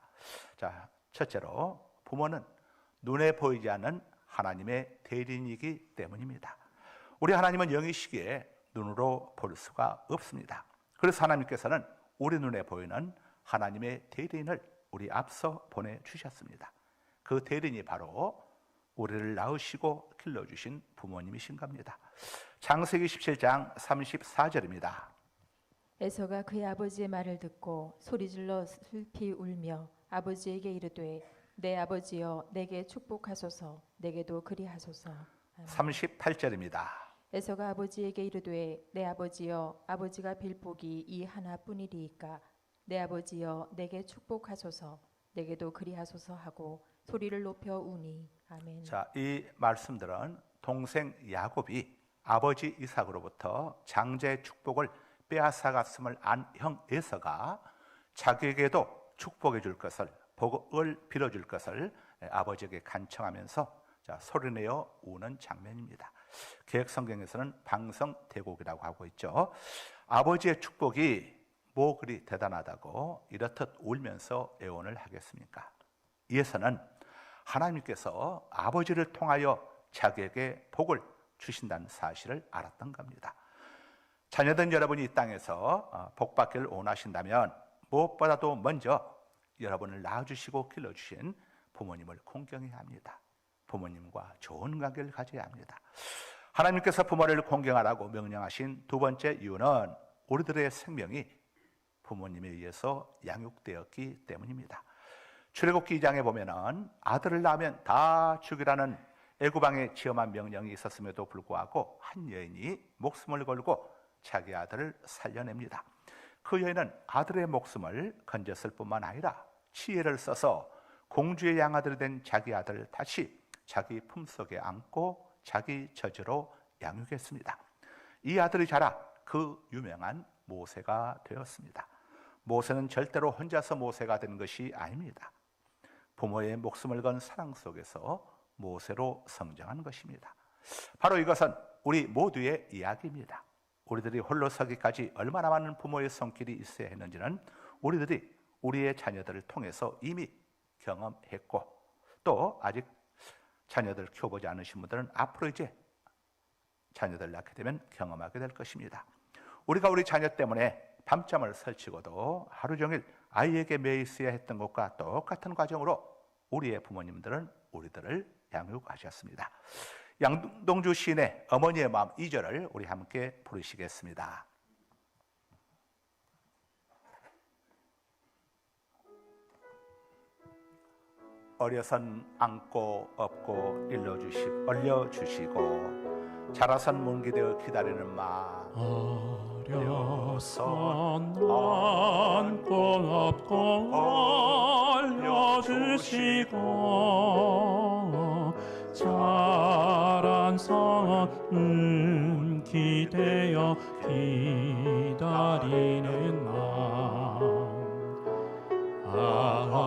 자, 첫째로 부모는 눈에 보이지 않는 하나님의 대리인이기 때문입니다. 우리 하나님은 영이시기에 눈으로 볼 수가 없습니다. 그래서 하나님께서는 우리 눈에 보이는 하나님의 대리인을 우리 앞서 보내주셨습니다. 그 대리인이 바로 우리를 낳으시고 길러주신 부모님이신 겁니다. 창세기 17장 34절입니다. 에서가 그의 아버지의 말을 듣고 소리질러 슬피 울며 아버지에게 이르되 내 아버지여 내게 축복하소서 내게도 그리하소서. 38절입니다. 에서가 아버지에게 이르되 내 아버지여 아버지가 빌 복이 이 하나뿐이리이까 내 아버지여 내게 축복하소서 내게도 그리하소서 하고 소리를 높여 우니. 아멘. 자, 이 말씀들은 동생 야곱이 아버지 이삭으로부터 장자의 축복을 빼앗아갔음을 안 형 에서가 자기에게도 축복해 줄 것을, 복을 빌어줄 것을 아버지에게 간청하면서 소리내어 우는 장면입니다. 개혁성경에서는 방성대곡이라고 하고 있죠. 아버지의 축복이 뭐 그리 대단하다고 이렇듯 울면서 애원을 하겠습니까? 이에서는 하나님께서 아버지를 통하여 자기에게 복을 주신다는 사실을 알았던 겁니다. 자녀된 여러분이 이 땅에서 복받기를 원하신다면 무엇보다도 먼저 여러분을 낳아주시고 길러주신 부모님을 공경해야 합니다. 부모님과 좋은 관계를 가져야 합니다. 하나님께서 부모를 공경하라고 명령하신 두 번째 이유는 우리들의 생명이 부모님에 의해서 양육되었기 때문입니다. 출애굽기 2장에 보면은 아들을 낳으면 다 죽이라는 애굽왕의 지엄한 명령이 있었음에도 불구하고 한 여인이 목숨을 걸고 자기 아들을 살려냅니다. 그 여인은 아들의 목숨을 건졌을 뿐만 아니라 지혜를 써서 공주의 양아들이 된 자기 아들을 다시 자기 품속에 안고 자기 젖으로 양육했습니다. 이 아들이 자라 그 유명한 모세가 되었습니다. 모세는 절대로 혼자서 모세가 된 것이 아닙니다. 부모의 목숨을 건 사랑 속에서 모세로 성장한 것입니다. 바로 이것은 우리 모두의 이야기입니다. 우리들이 홀로 서기까지 얼마나 많은 부모의 손길이 있어야 했는지는 우리들이 우리의 자녀들을 통해서 이미 경험했고, 또 아직 자녀들을 키워보지 않으신 분들은 앞으로 이제 자녀들 낳게 되면 경험하게 될 것입니다. 우리가 우리 자녀 때문에 밤잠을 설치고도 하루 종일 아이에게 매여 있어야 했던 것과 똑같은 과정으로 우리의 부모님들은 우리들을 양육하셨습니다. 양동주 시인의 어머니의 마음 2절을 우리 함께 부르시겠습니다. 어려선 안고 업고 올려주시고 자라선 문기되어 기다리는 마음 어려선 안고 업고 올려주시고 자란 선 기대어 기다리는 마음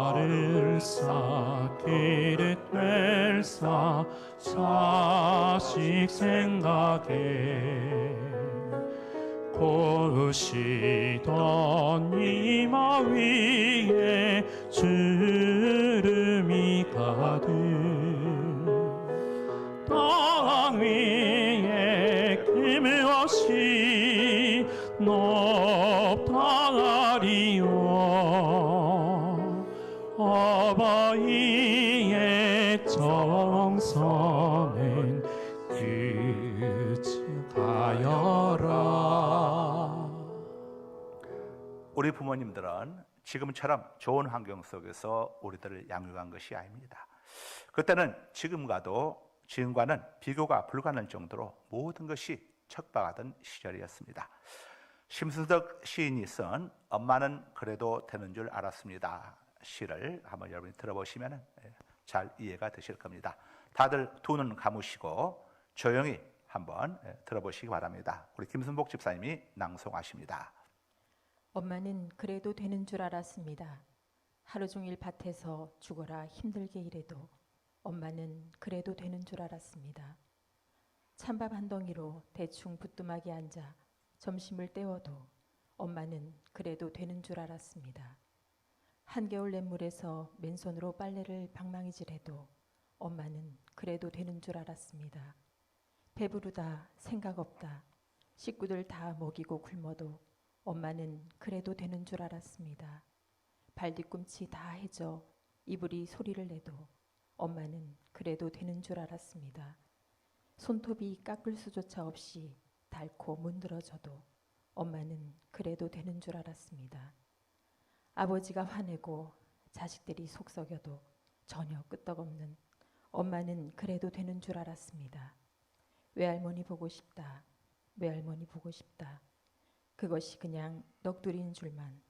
알을 쌓기를 될사 자식 생각에 고우시던 이마 위에 주름이 가득 땅 위에 김없이 높다가리요 아바이의 정성은 그치가여라. 우리 부모님들은 지금처럼 좋은 환경 속에서 우리들을 양육한 것이 아닙니다. 그때는 지금과는 비교가 불가능할 정도로 모든 것이 척박하던 시절이었습니다. 심순덕 시인이 쓴 엄마는 그래도 되는 줄 알았습니다 시를 한번 여러분이 들어보시면 잘 이해가 되실 겁니다. 다들 두 눈 감으시고 조용히 한번 들어보시기 바랍니다. 우리 김순복 집사님이 낭송하십니다. 엄마는 그래도 되는 줄 알았습니다. 하루 종일 밭에서 죽어라 힘들게 일해도 엄마는 그래도 되는 줄 알았습니다. 찬밥 한 덩이로 대충 부뚜막에 앉아 점심을 때워도 엄마는 그래도 되는 줄 알았습니다. 한겨울 냇물에서 맨손으로 빨래를 방망이질해도 엄마는 그래도 되는 줄 알았습니다. 배부르다 생각 없다 식구들 다 먹이고 굶어도 엄마는 그래도 되는 줄 알았습니다. 발뒤꿈치 다 해져 이불이 소리를 내도 엄마는 그래도 되는 줄 알았습니다. 손톱이 깎을 수조차 없이 닳고 문드러져도 엄마는 그래도 되는 줄 알았습니다. 아버지가 화내고 자식들이 속썩여도 전혀 끄떡없는 엄마는 그래도 되는 줄 알았습니다. 외할머니 보고 싶다. 외할머니 보고 싶다. 그것이 그냥 넋두리인 줄만.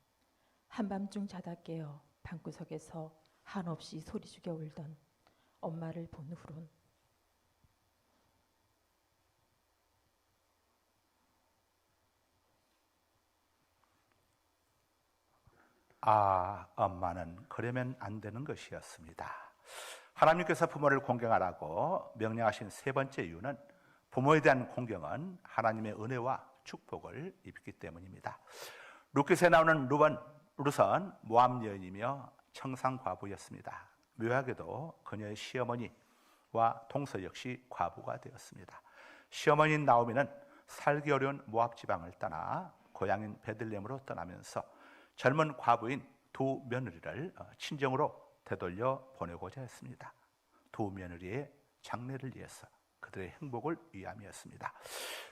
한밤중 자다 깨어 방구석에서 한없이 소리 죽여 울던 엄마를 본 후론 엄마는 그러면 안 되는 것이었습니다. 하나님께서 부모를 공경하라고 명령하신 세 번째 이유는 부모에 대한 공경은 하나님의 은혜와 축복을 입기 때문입니다. 룻기서에 나오는 룻은 모압 여인이며 청상 과부였습니다. 묘하게도 그녀의 시어머니와 동서 역시 과부가 되었습니다. 시어머니인 나오미는 살기 어려운 모압 지방을 떠나 고향인 베들레헴으로 떠나면서 젊은 과부인 두 며느리를 친정으로 되돌려 보내고자 했습니다. 두 며느리의 장래를 위해서 그들의 행복을 위함이었습니다.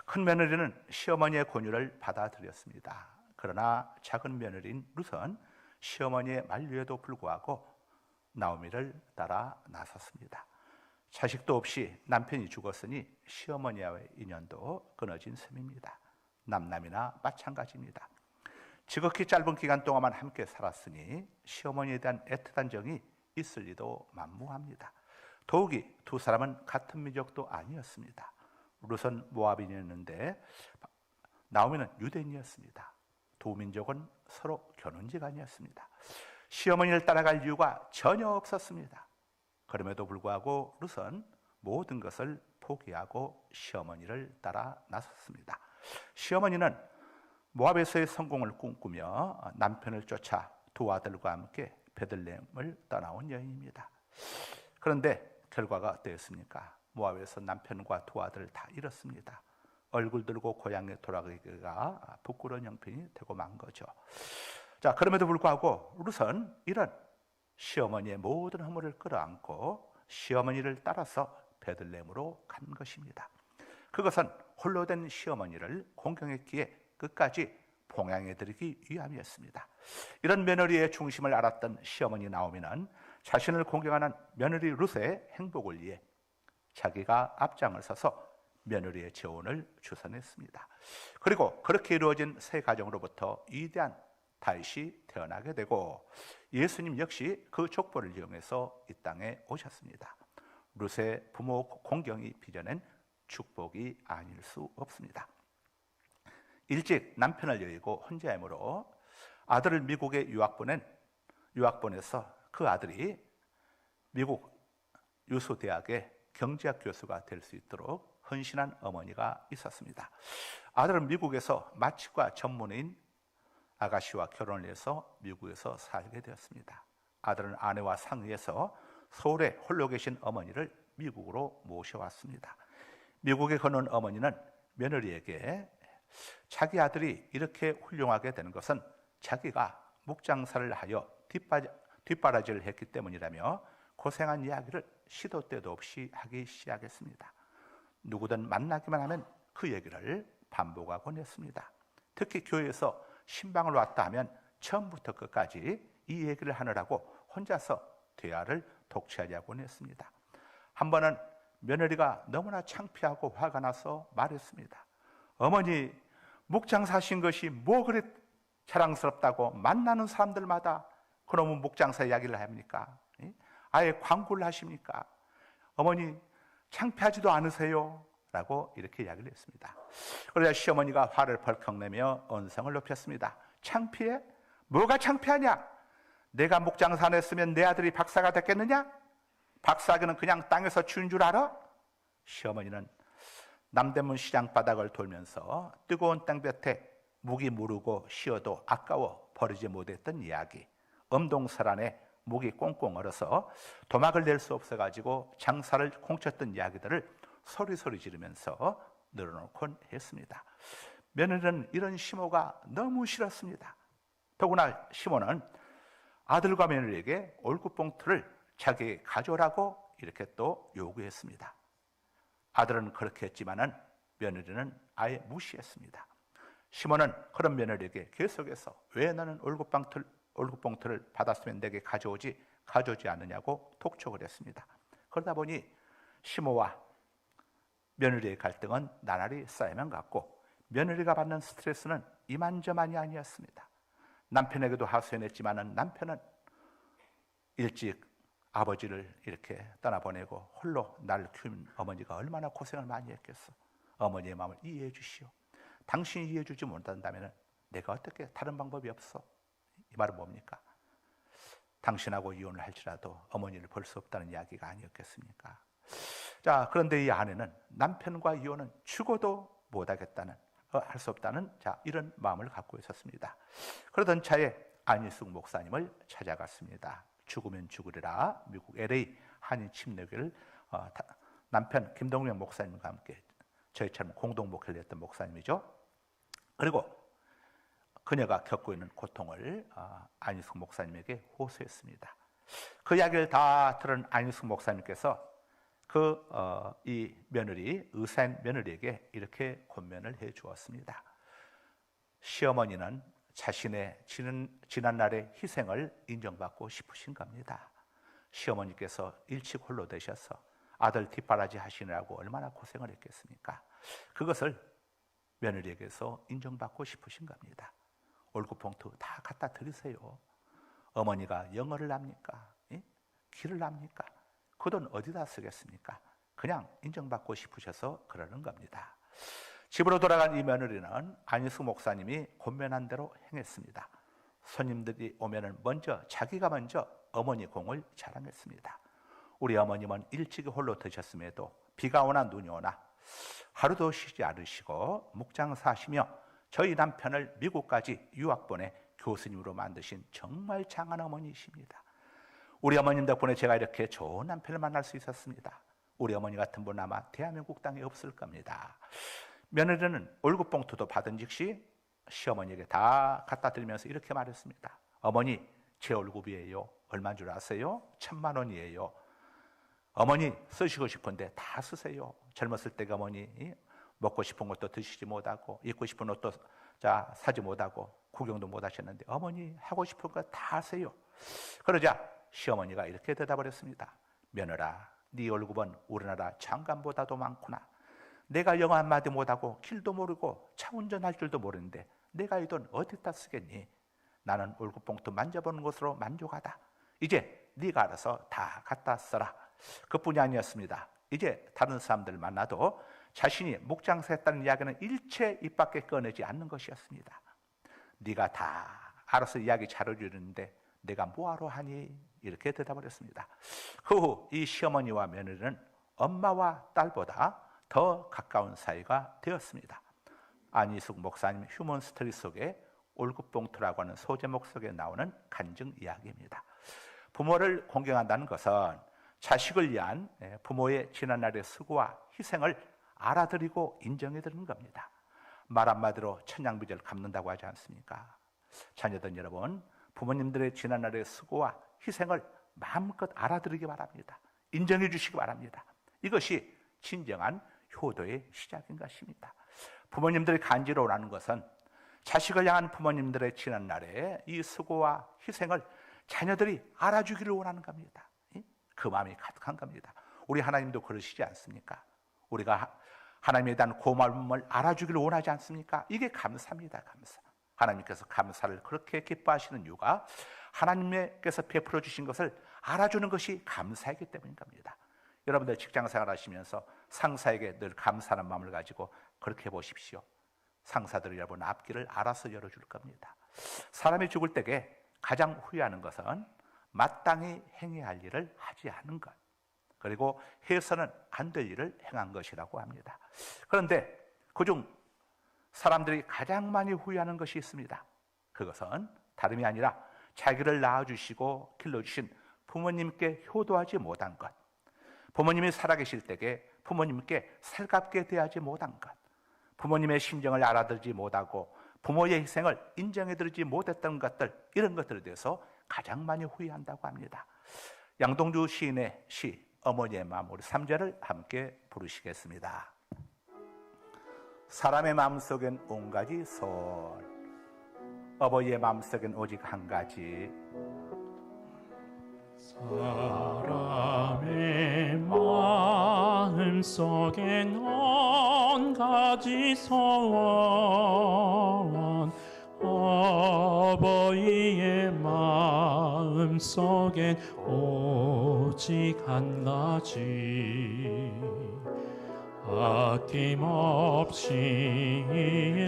큰 며느리는 시어머니의 권유를 받아들였습니다. 그러나 작은 며느리인 룻은 시어머니의 만류에도 불구하고 나오미를 따라 나섰습니다. 자식도 없이 남편이 죽었으니 시어머니와의 인연도 끊어진 셈입니다. 남남이나 마찬가지입니다. 지극히 짧은 기간 동안만 함께 살았으니 시어머니에 대한 애틋한 정이 있을 리도 만무합니다. 더욱이 두 사람은 같은 민족도 아니었습니다. 룻은 모압인이었는데 나오미는 유대인이었습니다. 두 민족은 서로 견혼지간이었습니다. 시어머니를 따라갈 이유가 전혀 없었습니다. 그럼에도 불구하고 룻은 모든 것을 포기하고 시어머니를 따라 나섰습니다. 시어머니는 모압에서의 성공을 꿈꾸며 남편을 쫓아 두 아들과 함께 베들레헴을 떠나온 여인입니다. 그런데 결과가 어땠습니까? 모압에서 남편과 두 아들을 다 잃었습니다. 얼굴 들고 고향에 돌아가기가 부끄러운 형편이 되고 만 거죠. 자, 그럼에도 불구하고 룻은 이런 시어머니의 모든 허물을 끌어안고 시어머니를 따라서 베들레헴으로 간 것입니다. 그것은 홀로 된 시어머니를 공경했기에 끝까지 봉양해드리기 위함이었습니다. 이런 며느리의 중심을 알았던 시어머니 나오미는 자신을 공경하는 며느리 룻의 행복을 위해 자기가 앞장을 서서 며느리의 재혼을 주선했습니다. 그리고 그렇게 이루어진 세 가정으로부터 위대한 다윗이 태어나게 되고 예수님 역시 그 족보를 이용해서 이 땅에 오셨습니다. 룻의 부모 공경이 빚어낸 축복이 아닐 수 없습니다. 일찍 남편을 여의고 혼자이므로 아들을 미국에 유학 보내서 그 아들이 미국 유수대학의 경제학 교수가 될 수 있도록 헌신한 어머니가 있었습니다. 아들은 미국에서 마취과 전문의인 아가씨와 결혼을 해서 미국에서 살게 되었습니다. 아들은 아내와 상의해서 서울에 홀로 계신 어머니를 미국으로 모셔왔습니다. 미국에 건너온 어머니는 며느리에게 자기 아들이 이렇게 훌륭하게 되는 것은 자기가 묵장사를 하여 뒷바라지를 했기 때문이라며 고생한 이야기를 시도 때도 없이 하기 시작했습니다. 누구든 만나기만 하면 그 얘기를 반복하곤 했습니다. 특히 교회에서 신방을 왔다 하면 처음부터 끝까지 이 얘기를 하느라고 혼자서 대화를 독취하려고 했습니다. 한 번은 며느리가 너무나 창피하고 화가 나서 말했습니다. 어머니, 묵장사신 것이 뭐 그리 자랑스럽다고 만나는 사람들마다 그놈의 묵장사 이야기를 합니까? 아예 광고를 하십니까? 어머니 창피하지도 않으세요? 라고 이렇게 이야기를 했습니다. 그러자 시어머니가 화를 벌컥 내며 언성을 높였습니다. 창피해? 뭐가 창피하냐? 내가 묵장사 안 했으면 내 아들이 박사가 됐겠느냐? 박사학위는 그냥 땅에서 준 줄 알아? 시어머니는 남대문 시장 바닥을 돌면서 뜨거운 땅볕에 묵이 무르고 쉬어도 아까워 버리지 못했던 이야기, 엄동설 안에 묵이 꽁꽁 얼어서 도막을 낼 수 없어가지고 장사를 공쳤던 이야기들을 소리소리 지르면서 늘어놓곤 했습니다. 며느리는 이런 시모가 너무 싫었습니다. 더구나 시모는 아들과 며느리에게 월급봉투를 자기에게 가져오라고 이렇게 또 요구했습니다. 아들은 그렇게 했지만은 며느리는 아예 무시했습니다. 시몬은 그런 며느리에게 계속해서 왜 너는 월급봉투를 받았으면 내게 가져오지 않느냐고 독촉을 했습니다. 그러다 보니 시모와 며느리의 갈등은 나날이 쌓여만 갔고 며느리가 받는 스트레스는 이만저만이 아니었습니다. 남편에게도 하소연했지만은 남편은 일찍 아버지를 이렇게 떠나보내고 홀로 날 키운 어머니가 얼마나 고생을 많이 했겠어. 어머니의 마음을 이해해 주시오. 당신이 이해해 주지 못한다면 내가 어떻게 다른 방법이 없어. 이 말은 뭡니까? 당신하고 이혼을 할지라도 어머니를 볼 수 없다는 이야기가 아니었겠습니까? 자, 그런데 이 아내는 남편과 이혼은 죽어도 못하겠다는, 할 수 없다는 이런 마음을 갖고 있었습니다. 그러던 차에 안희숙 목사님을 찾아갔습니다. 죽으면 죽으리라 미국 LA 한인 침례교회를 남편 김동명 목사님과 함께 저희처럼 공동 목회를 했던 목사님이죠. 그리고 그녀가 겪고 있는 고통을 안희숙 목사님에게 호소했습니다. 그 이야기를 다 들은 안희숙 목사님께서 이 며느리, 의사인 며느리에게 이렇게 권면을 해 주었습니다. 시어머니는 자신의 지난날의 희생을 인정받고 싶으신 겁니다. 시어머니께서 일찍 홀로 되셔서 아들 뒷바라지 하시느라고 얼마나 고생을 했겠습니까? 그것을 며느리에게서 인정받고 싶으신 겁니다. 월급봉투 다 갖다 드리세요. 어머니가 영어를 합니까? 길을 합니까? 그 돈 어디다 쓰겠습니까? 그냥 인정받고 싶으셔서 그러는 겁니다. 집으로 돌아간 이 며느리는 안희숙 목사님이 권면한 대로 행했습니다. 손님들이 오면은 자기가 먼저 어머니 공을 자랑했습니다. 우리 어머님은 일찍이 홀로 드셨음에도 비가 오나 눈이 오나 하루도 쉬지 않으시고 목장사시며 저희 남편을 미국까지 유학 보내 교수님으로 만드신 정말 장한 어머니이십니다. 우리 어머님 덕분에 제가 이렇게 좋은 남편을 만날 수 있었습니다. 우리 어머니 같은 분은 아마 대한민국 땅에 없을 겁니다. 며느리는 월급봉투도 받은 즉시 시어머니에게 다 갖다 드리면서 이렇게 말했습니다. 어머니, 제 월급이에요. 얼마인 줄 아세요? 1,000만 원이에요. 어머니, 쓰시고 싶은데 다 쓰세요. 젊었을 때가 어머니 먹고 싶은 것도 드시지 못하고 입고 싶은 옷도 사지 못하고 구경도 못 하셨는데 어머니 하고 싶은 거 다 하세요. 그러자 시어머니가 이렇게 대답을 했습니다. 며느라, 네 월급은 우리나라 장관보다도 많구나. 내가 영어 한마디 못하고 길도 모르고 차 운전할 줄도 모르는데 내가 이 돈 어디다 쓰겠니? 나는 월급봉투 만져보는 것으로 만족하다. 이제 네가 알아서 다 갖다 써라. 그뿐이 아니었습니다. 이제 다른 사람들 만나도 자신이 목장사했다는 이야기는 일체 입 밖에 꺼내지 않는 것이었습니다. 네가 다 알아서 이야기 잘해주는데 내가 뭐하러 하니? 이렇게 대답을 했습니다. 그 후 이 시어머니와 며느리는 엄마와 딸보다 더 가까운 사이가 되었습니다. 안희숙 목사님 휴먼 스토리 속에 월급봉투라고 하는 소제목 속에 나오는 간증 이야기입니다. 부모를 공경한다는 것은 자식을 위한 부모의 지난날의 수고와 희생을 알아들이고 인정해드리는 겁니다. 말 한마디로 천냥빚을 갚는다고 하지 않습니까? 자녀들 여러분, 부모님들의 지난날의 수고와 희생을 마음껏 알아들이기 바랍니다. 인정해 주시기 바랍니다. 이것이 진정한 효도의 시작인 것입니다. 부모님들이 간지러워하는 것은 자식을 향한 부모님들의 지난날의 이 수고와 희생을 자녀들이 알아주기를 원하는 겁니다. 그 마음이 가득한 겁니다. 우리 하나님도 그러시지 않습니까? 우리가 하나님에 대한 고마움을 알아주기를 원하지 않습니까? 이게 감사입니다. 감사. 하나님께서 감사를 그렇게 기뻐하시는 이유가 하나님께서 베풀어 주신 것을 알아주는 것이 감사이기 때문인 겁니다. 여러분들 직장생활 하시면서 상사에게 늘 감사하는 마음을 가지고 그렇게 해보십시오. 상사들이 여러분 앞길을 알아서 열어줄 겁니다. 사람이 죽을 때에 가장 후회하는 것은 마땅히 행해야 할 일을 하지 않은 것, 그리고 해서는 안 될 일을 행한 것이라고 합니다. 그런데 그중 사람들이 가장 많이 후회하는 것이 있습니다. 그것은 다름이 아니라 자기를 낳아주시고 길러주신 부모님께 효도하지 못한 것, 부모님이 살아계실 때에 부모님께 살갑게 대하지 못한 것, 부모님의 심정을 알아들지 못하고 부모의 희생을 인정해드리지 못했던 것들, 이런 것들에 대해서 가장 많이 후회한다고 합니다. 양동주 시인의 시 어머니의 마음, 우리 3절을 함께 부르시겠습니다. 사람의 마음속엔 온가지 손, 어버이의 마음속엔 오직 한 가지. 사람의 마음속엔 온가지 소원, 어버이의 마음속엔 오직 한 가지. 아낌없이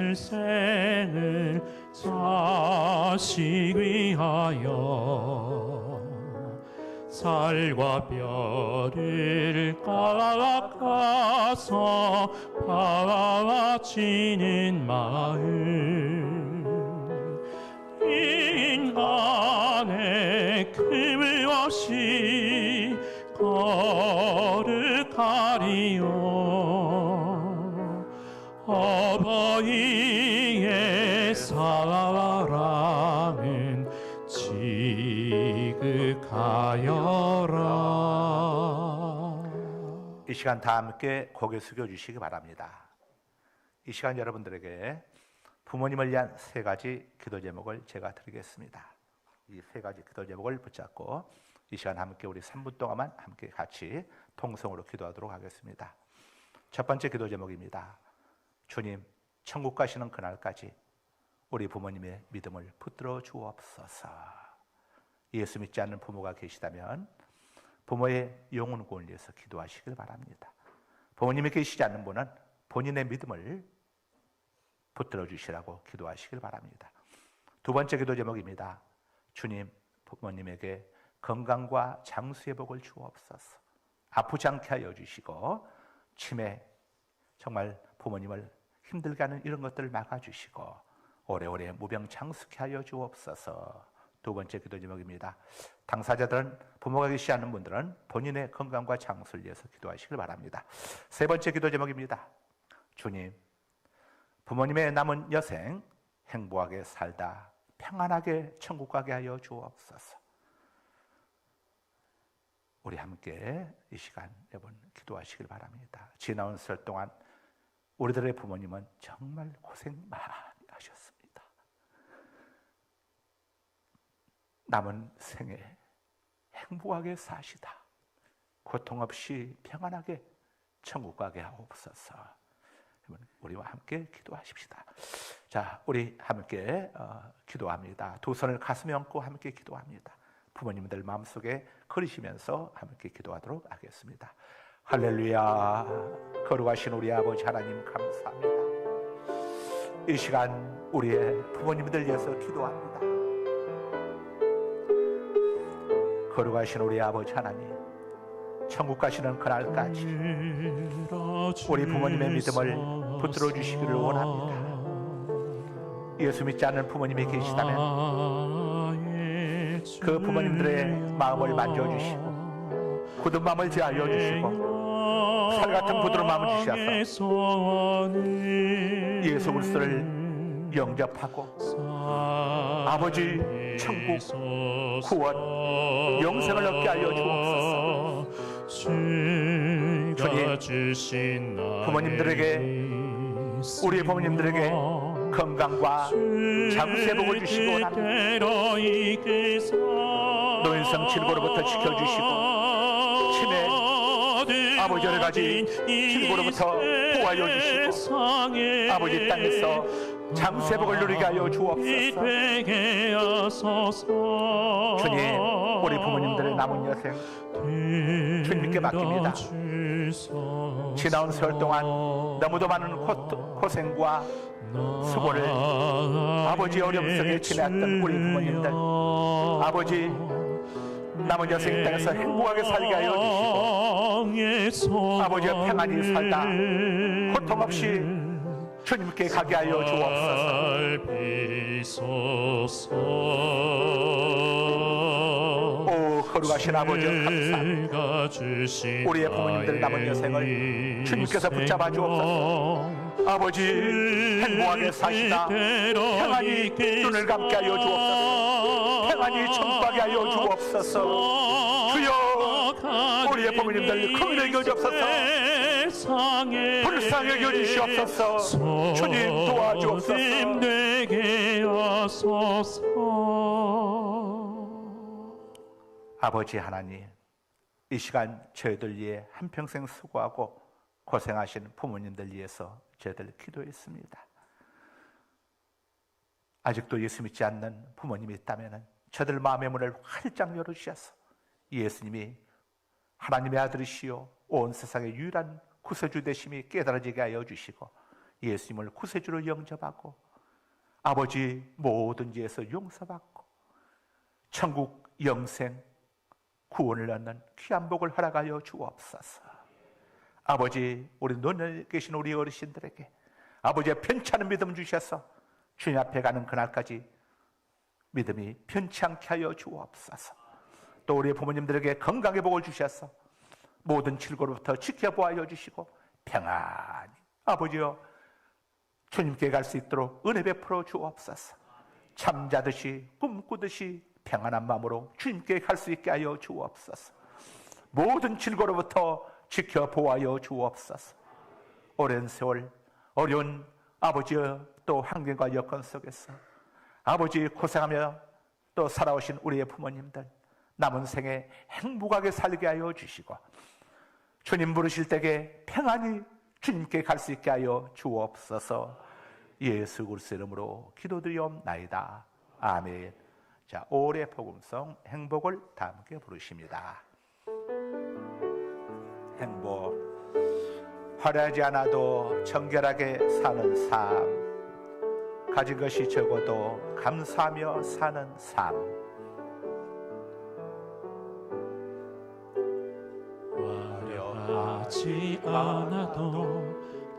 일생을 자식 위하여 살과 뼈를 깎아서 바치는 마음, 인간의 틈을 없이 거룩하리요. 어버이의 사랑은 지극하여라. 이 시간 다 함께 고개 숙여 주시기 바랍니다. 이 시간 여러분들에게 부모님을 위한 3가지 기도 제목을 제가 드리겠습니다. 이 3가지 기도 제목을 붙잡고 이 시간 함께 우리 3분 동안만 함께 같이 통성으로 기도하도록 하겠습니다. 첫 번째 기도 제목입니다. 주님, 천국 가시는 그날까지 우리 부모님의 믿음을 붙들어 주옵소서. 예수 믿지 않는 부모가 계시다면 부모의 영혼 구원을 위해서 기도하시길 바랍니다. 부모님이 계시지 않는 분은 본인의 믿음을 붙들어 주시라고 기도하시길 바랍니다. 두 번째 기도 제목입니다. 주님, 부모님에게 건강과 장수의 복을 주옵소서. 아프지 않게 하여 주시고 치매 정말 부모님을 힘들게 하는 이런 것들을 막아주시고 오래오래 무병장수케 하여 주옵소서. 두 번째 기도 제목입니다. 당사자들은 부모가 계시지 않는 분들은 본인의 건강과 장수를 위해서 기도하시길 바랍니다. 세 번째 기도 제목입니다. 주님, 부모님의 남은 여생 행복하게 살다 평안하게 천국 가게 하여 주옵소서. 우리 함께 이 시간 여러분 기도하시길 바랍니다. 지나온 설 동안 우리들의 부모님은 정말 고생 많이 하셨습니다. 남은 생에 행복하게 사시다 고통 없이 평안하게 천국 가게 하옵소서. 우리와 함께 기도하십시다. 자, 우리 함께 기도합니다. 두 손을 가슴에 얹고 함께 기도합니다. 부모님들 마음속에 그리시면서 함께 기도하도록 하겠습니다. 할렐루야. 거룩하신 우리 아버지 하나님 감사합니다. 이 시간 우리의 부모님들 위해서 기도합니다. 거룩하신 우리 아버지 하나님, 천국 가시는 그날까지 우리 부모님의 믿음을 붙들어 주시기를 원합니다. 예수 믿지 않는 부모님이 계시다면 그 부모님들의 마음을 만져주시고 굳은 마음을 제하여 주시고 살같은 부드러운 마음을 주셔서 예수 그리스도를 영접하고 아버지 천국 구원 영생을 얻게 하여 주옵소서. 주님, 부모님들에게 우리 부모님들에게 건강과 장수의 복을 주시기 원합니다. 노인성 질고로부터 지켜주시고 치매 아버지 여러 가지 질고로부터 보호하여 주시고 아버지 땅에서 장수의 복을 누리게 하여 주옵소서. 주님, 우리 부모님들의 남은 여생 주님께 맡깁니다. 지나온 세월 동안 너무도 많은 고생과 수고를 아버지 어려움 속에 지냈던 우리 부모님들, 아버지 남은 여생 땅에서 행복하게 살게 하여 주시고 아버지와 평안히 살다 고통 없이 주님께 가게 하여 주옵소서. 오 거룩하신 아버지 감사합니다. 우리의 부모님들 남은 여생을 주님께서 붙잡아 주옵소서. 아버지 행복하게 사시다 평안히 눈을 감게 하여 주옵소서. 평안히 천국하게 하여 주옵소서. 주여, 우리의 부모님들 긍휼히 여기옵소서. 불쌍히 여기주시옵소서. 주님 도와주옵소서. 아버지 하나님, 이 시간 저희들 위해 한평생 수고하고 고생하신 부모님들 위해서 저희들 기도했습니다. 아직도 예수 믿지 않는 부모님이 있다면 저들 마음의 문을 활짝 열어주셔서 예수님이 하나님의 아들이시요 온 세상의 유일한 구세주 되심이 깨달아지게 하여 주시고 예수님을 구세주로 영접하고 아버지 모든 죄에서 용서받고 천국 영생 구원을 얻는 귀한 복을 허락하여 주옵소서. 아버지, 우리 논에 계신 우리 어르신들에게 아버지의 편찮은 믿음 주셔서 주님 앞에 가는 그날까지 믿음이 편치 않게 하여 주옵소서. 또 우리 부모님들에게 건강의 복을 주셔서 모든 질고로부터 지켜보아 주시고 평안히 아버지여 주님께 갈 수 있도록 은혜 베풀어 주옵소서. 잠자듯이 꿈꾸듯이 평안한 마음으로 주님께 갈 수 있게 하여 주옵소서. 모든 질고로부터 지켜보아 주옵소서. 오랜 세월 어려운 아버지여 또 환경과 여건 속에서 아버지 고생하며 또 살아오신 우리의 부모님들 남은 생에 행복하게 살게 하여 주시고 주님 부르실 때에 평안히 주님께 갈 수 있게 하여 주옵소서. 예수 그리스도 이름으로 기도드리옵나이다. 아멘. 자, 올해 복음성 행복을 다 함께 부르십니다. 행복, 화려하지 않아도 정결하게 사는 삶, 가진 것이 적어도 감사하며 사는 삶, 많지 않아도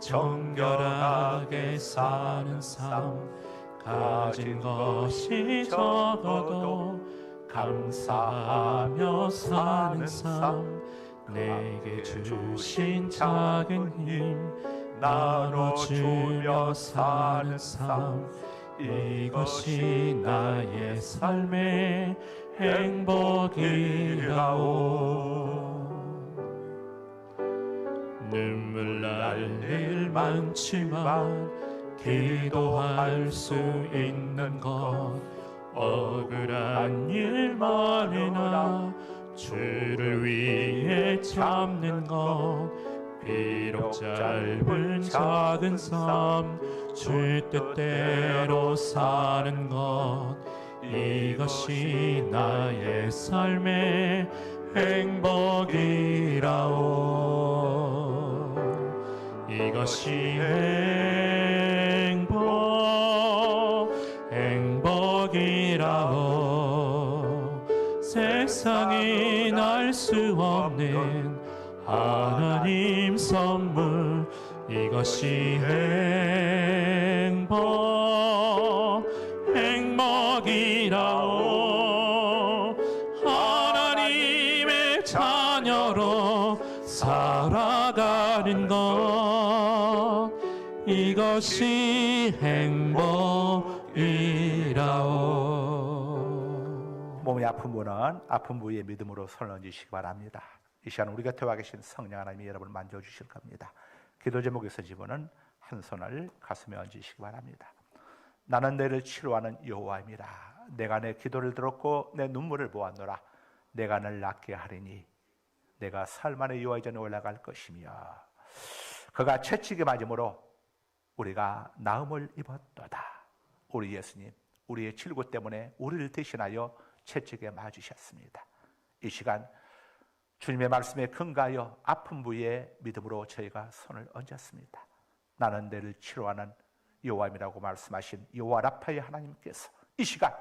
정결하게 사는 삶, 가진 것이 적어도 감사하며 사는 삶, 내게 주신 작은 힘 나눠주며 사는 삶, 이것이 나의 삶의 행복이라오. 눈물 날 일 많지만 기도할 수 있는 것, 억울한 일만이나 주를 위해 참는 것, 비록 짧은 작은 삶 주 뜻대로 사는 것, 이것이 나의 삶의 행복이라오. 이것이 행복이라오. 세상이 날 수 없는 하나님 선물, 이것이 행복이라오. 하나님의 자녀로 살아가는 것, 이것이 행복이라오. 몸이 아픈 분은 아픈 부위에 믿음으로 손을 얹으시기 바랍니다. 이 시간 우리 곁에 와 계신 성령 하나님이 여러분을 만져주실 겁니다. 기도 제목에서 집어는 한 손을 가슴에 얹으시기 바랍니다. 나는 너를 치료하는 여호와입니다. 내가 내 기도를 들었고 내 눈물을 보았노라. 내가 너를 낫게 하리니 내가 살만의 여호와의 전에 올라갈 것이며 그가 채찍에 맞음으로 우리가 나음을 입었도다. 우리 예수님, 우리의 질고 때문에 우리를 대신하여 채찍에 맞으셨습니다. 이 시간 주님의 말씀에 근거하여 아픈 부위에 믿음으로 저희가 손을 얹었습니다. 나는 너를 치료하는 여호와임이라고 말씀하신 여호와 라파의 하나님께서 이 시간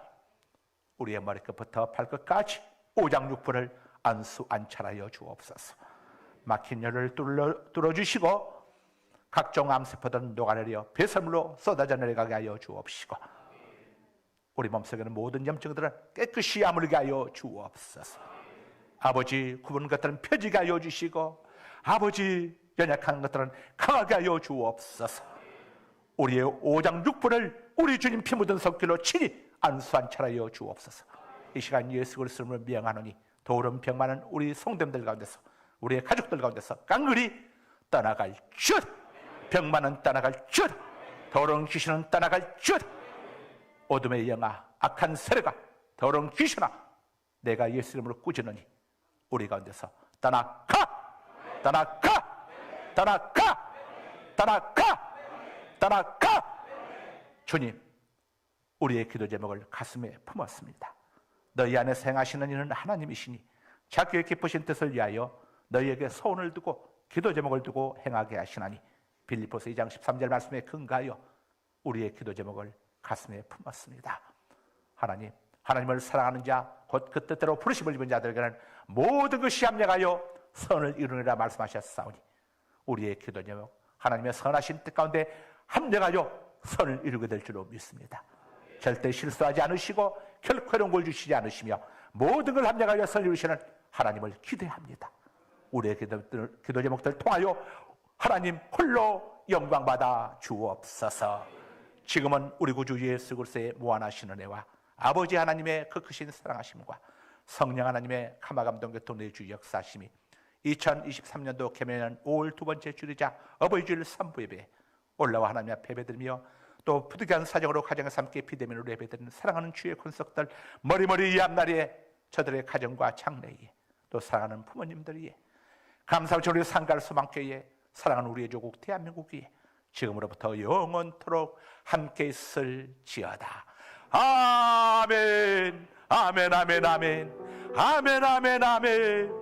우리의 머리끝부터 발끝까지 오장육부를 안수 안찰하여 주옵소서. 막힌 혀를 뚫어주시고 각종 암세포들은 녹아내려 배설물로 쏟아져 내려가게 하여 주옵시고 우리 몸속에는 모든 염증들은 깨끗이 아물게 하여 주옵소서. 아버지, 굽은 것들은 펴지게 하여 주시고 아버지, 연약한 것들은 강하게 하여 주옵소서. 우리의 오장육부를 우리 주님 피 묻은 손길로 친히 안수안찰하여 주옵소서. 이 시간 예수 그리스도를 명하노니 도울은 병 많은 우리 성도들 가운데서 우리의 가족들 가운데서 깡그리 떠나갈 줄, 병 많은 떠나갈 줄, 더러운 귀신은 떠나갈 줄. 어둠의 영아, 악한 세력아, 더러운 귀신아, 내가 예수 이름으로 꾸짖으니 우리 가운데서 떠나가, 떠나가, 떠나가, 떠나가, 떠나가. 주님, 우리의 기도 제목을 가슴에 품었습니다. 너희 안에서 행하시는 이는 하나님이시니 자기의 기쁘신 뜻을 위하여 너희에게 소원을 두고 기도 제목을 두고 행하게 하시나니 빌립보서 2장 13절 말씀에 근거하여 우리의 기도 제목을 가슴에 품었습니다. 하나님, 하나님을 사랑하는 자, 곧 그 뜻대로 부르심을 입은 자들에게는 모든 것이 합력하여 선을 이루느라 말씀하셨사오니 우리의 기도 제목 하나님의 선하신 뜻 가운데 합력하여 선을 이루게 될 줄로 믿습니다. 절대 실수하지 않으시고 결코 해로운 걸 주시지 않으시며 모든 걸 합력하여 선을 이루시는 하나님을 기대합니다. 우리의 기도 제목들 통하여 하나님 홀로 영광받아 주옵소서. 지금은 우리 구주 예수 그리스도의 무한하신 은혜와 아버지 하나님의 그 크신 사랑하심과 성령 하나님의 감화감동 교통 내주 역사심이 2023년도 개면년 5월 두 번째 주일이자 어버이 주일 3부 예배에 올라와 하나님 앞에 예배드리며 또 부득이한 사정으로 가정에서 함께 비대면으로 예배드리는 사랑하는 주의 권속들 머리머리 이 앞날에 저들의 가정과 장래에 또 사랑하는 부모님들이 감사하고 우리 상가를 소망교회에 사랑하는 우리의 조국 대한민국이 지금으로부터 영원토록 함께 있을지어다. 아멘, 아멘, 아멘, 아멘, 아멘, 아멘, 아멘.